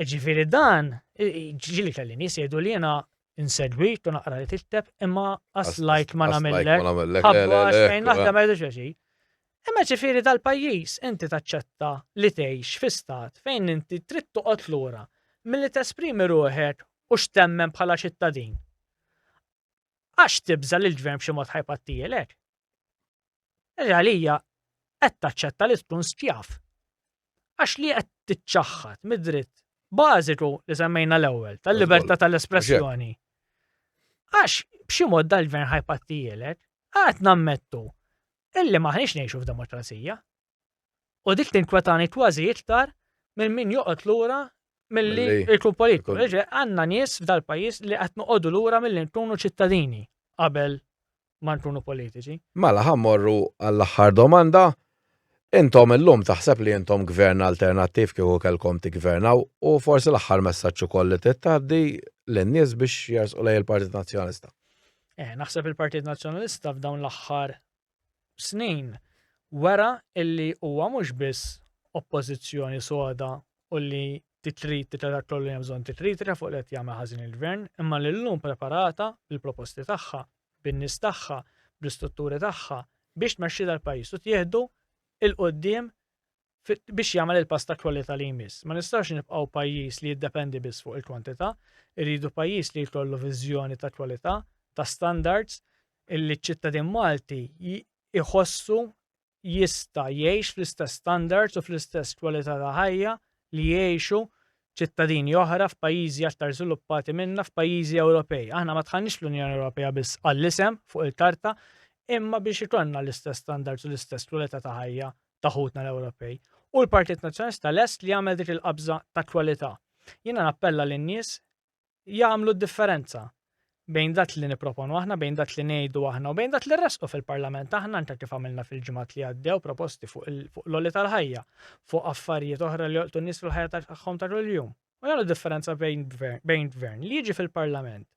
Ġifieri dan, ġili kelli nies jgħidu li jiena insegwit u naqra li tikteb imma aslajt ma nagħmellek. Ħabba għax fejn naħdem ma jgħidux xi. Imma ġifieri dal-pajjiż inti taċċetta li tgħix fi stat fejn inti trid toqgħod lura milli tesprimi ruħek u x'temmen bħala ċittadin. Għax tibża li l-gvern b'xi mod ħajpattijelek. Għalija qed taċċetta li tkun skjaf. Għax li qed tiċċaħħad mid-dritt bażiku li semmejna l-ewwel tal-libertà tal-espressjoni. Għax b'xi mod dal-gvern ħajpattijelek, qed nammettu illi maħniex ngħixu f'demokrazija. U dik tinkwetani kważi iktar minn min joqgħod lura milli jkun politiku. Għandna nies f'dal-pajjiż li qed noqogħdu lura milli nkunu ċittadini qabel ma nkunu politiċi. Mela ħammorru għall-aħħar domanda. Intom illum taħseb li intom gvern alternattiv kieku kellkom tigvernaw u forsi l-aħħar messaġġ ukoll li titgħaddi lin-nies biex jersqu lejn il-Partit Nazzjonalista. Naħseb il-Partit Nazzjonalista f'dawn l-aħħar snin wara illi huwa mhux biss oppożizzjoni soda u li titrid kollu li hemm bżonn titritra fuq li qed jagħmel ħażin il-gvern, imma li llum preparata bil-proposti tagħha, bin-nies tagħha, bl-istrutturi tagħha biex tmexxi dal-pajjiż u tieħdu il-qoddim biex jagħmel il-pass ta' kwalità li jmiss. Ma nistax nibqgħu pajjiż li jiddependi biss fuq il-kwantità, irridu pajjiż li jkollu viżjoni ta' kwalità, ta' standards illi ċ-ċittadin Malti jħossu jista' jgħix fl-istess standards u fl-istess kwalità ta' ħajja li jgħixu ċittadini oħra f'pajjiżi aktar żviluppati minna f'pajjiżi Ewropej. Aħna ma tħannix l-Unjoni Ewropea biss għall-isem fuq il-karta, imma biex ikollna l-istess standards u l-istess kwalità ta' ħajja ta' ħutna l-Ewropej. U l-Partit Nazzjonalista lest li jagħmel dik il-qabża ta' kwalità. Jiena nappella lin-nies jagħmlu d-differenza bejn dak li nipproponu aħna, bejn dak li ngħidu aħna u bejn dak li rresqu fil-Parlament aħna anke kif għamilna fil-ġimgħat li għaddew proposti fuq l-olli tal-ħajja, fuq affarijiet oħra li joqtu n-nies fil-ħajja tagħhom ta' kuljum. U jagħmlu differenza bejn gvern li jiġi fil-Parlament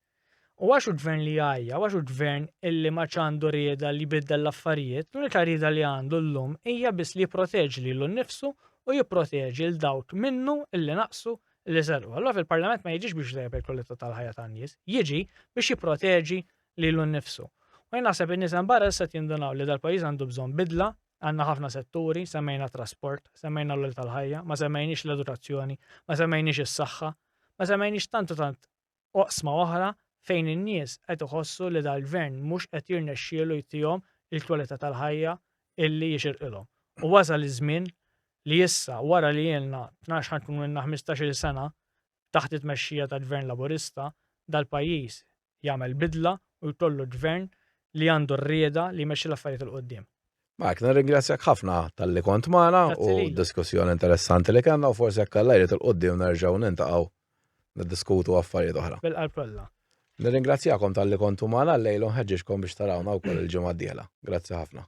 u għaxu gvern li għajja, għaxu gvern illi ma ċandu rieda li biddel l-affarijiet, l-unika rieda li għandu l-lum hija biss li jipproteġi lilu nnifsu u jipproteġi l-dawk minnu illi naqsu li serqu. Allura fil-Parlament ma jiġix biex jgħib il-kwalità tal-ħajja tan-nies, jiġi biex jipproteġi lilu nnifsu. U jien naħseb in-nies hemm barra issa jindunaw li dal-pajjiż għandu bżonn bidla, għandna ħafna setturi, semmejna trasport, semmejna l-olli tal-ħajja, ma semmejniex l-edukazzjoni, ma semmejniex is-saħħa, ma semmejniex tant oqsma oħra fejn in-nies qed iħossu li dal-gvern mhux qed jirnexxielu jtihom il-kwalità tal-ħajja illi jixirqilhom. U wasal iż-żmien li issa wara li jilna 12 ħankun minna 15-il sena taħt it-tmexxija tal-Gvern Laburista dal-pajjiż jagħmel bidla u jkollu gvern li għandu r-rieda li jmexxi l-affarijiet il qudiem. Mark, nirringrazzjak ħafna tal-li kont magħna u diskussjoni interessanti li kellna u forsi jekk allajrit il qudiem nerġgħu nintaqgħu niddiskutu affarijiet oħra. Bil-qalb kollha. Nirringrazzjakom tal-li kontu magħna llejlu nħeġġixkom biex tarawna wkoll il-ġimgħa d-dieħla. Grazzi ħafna.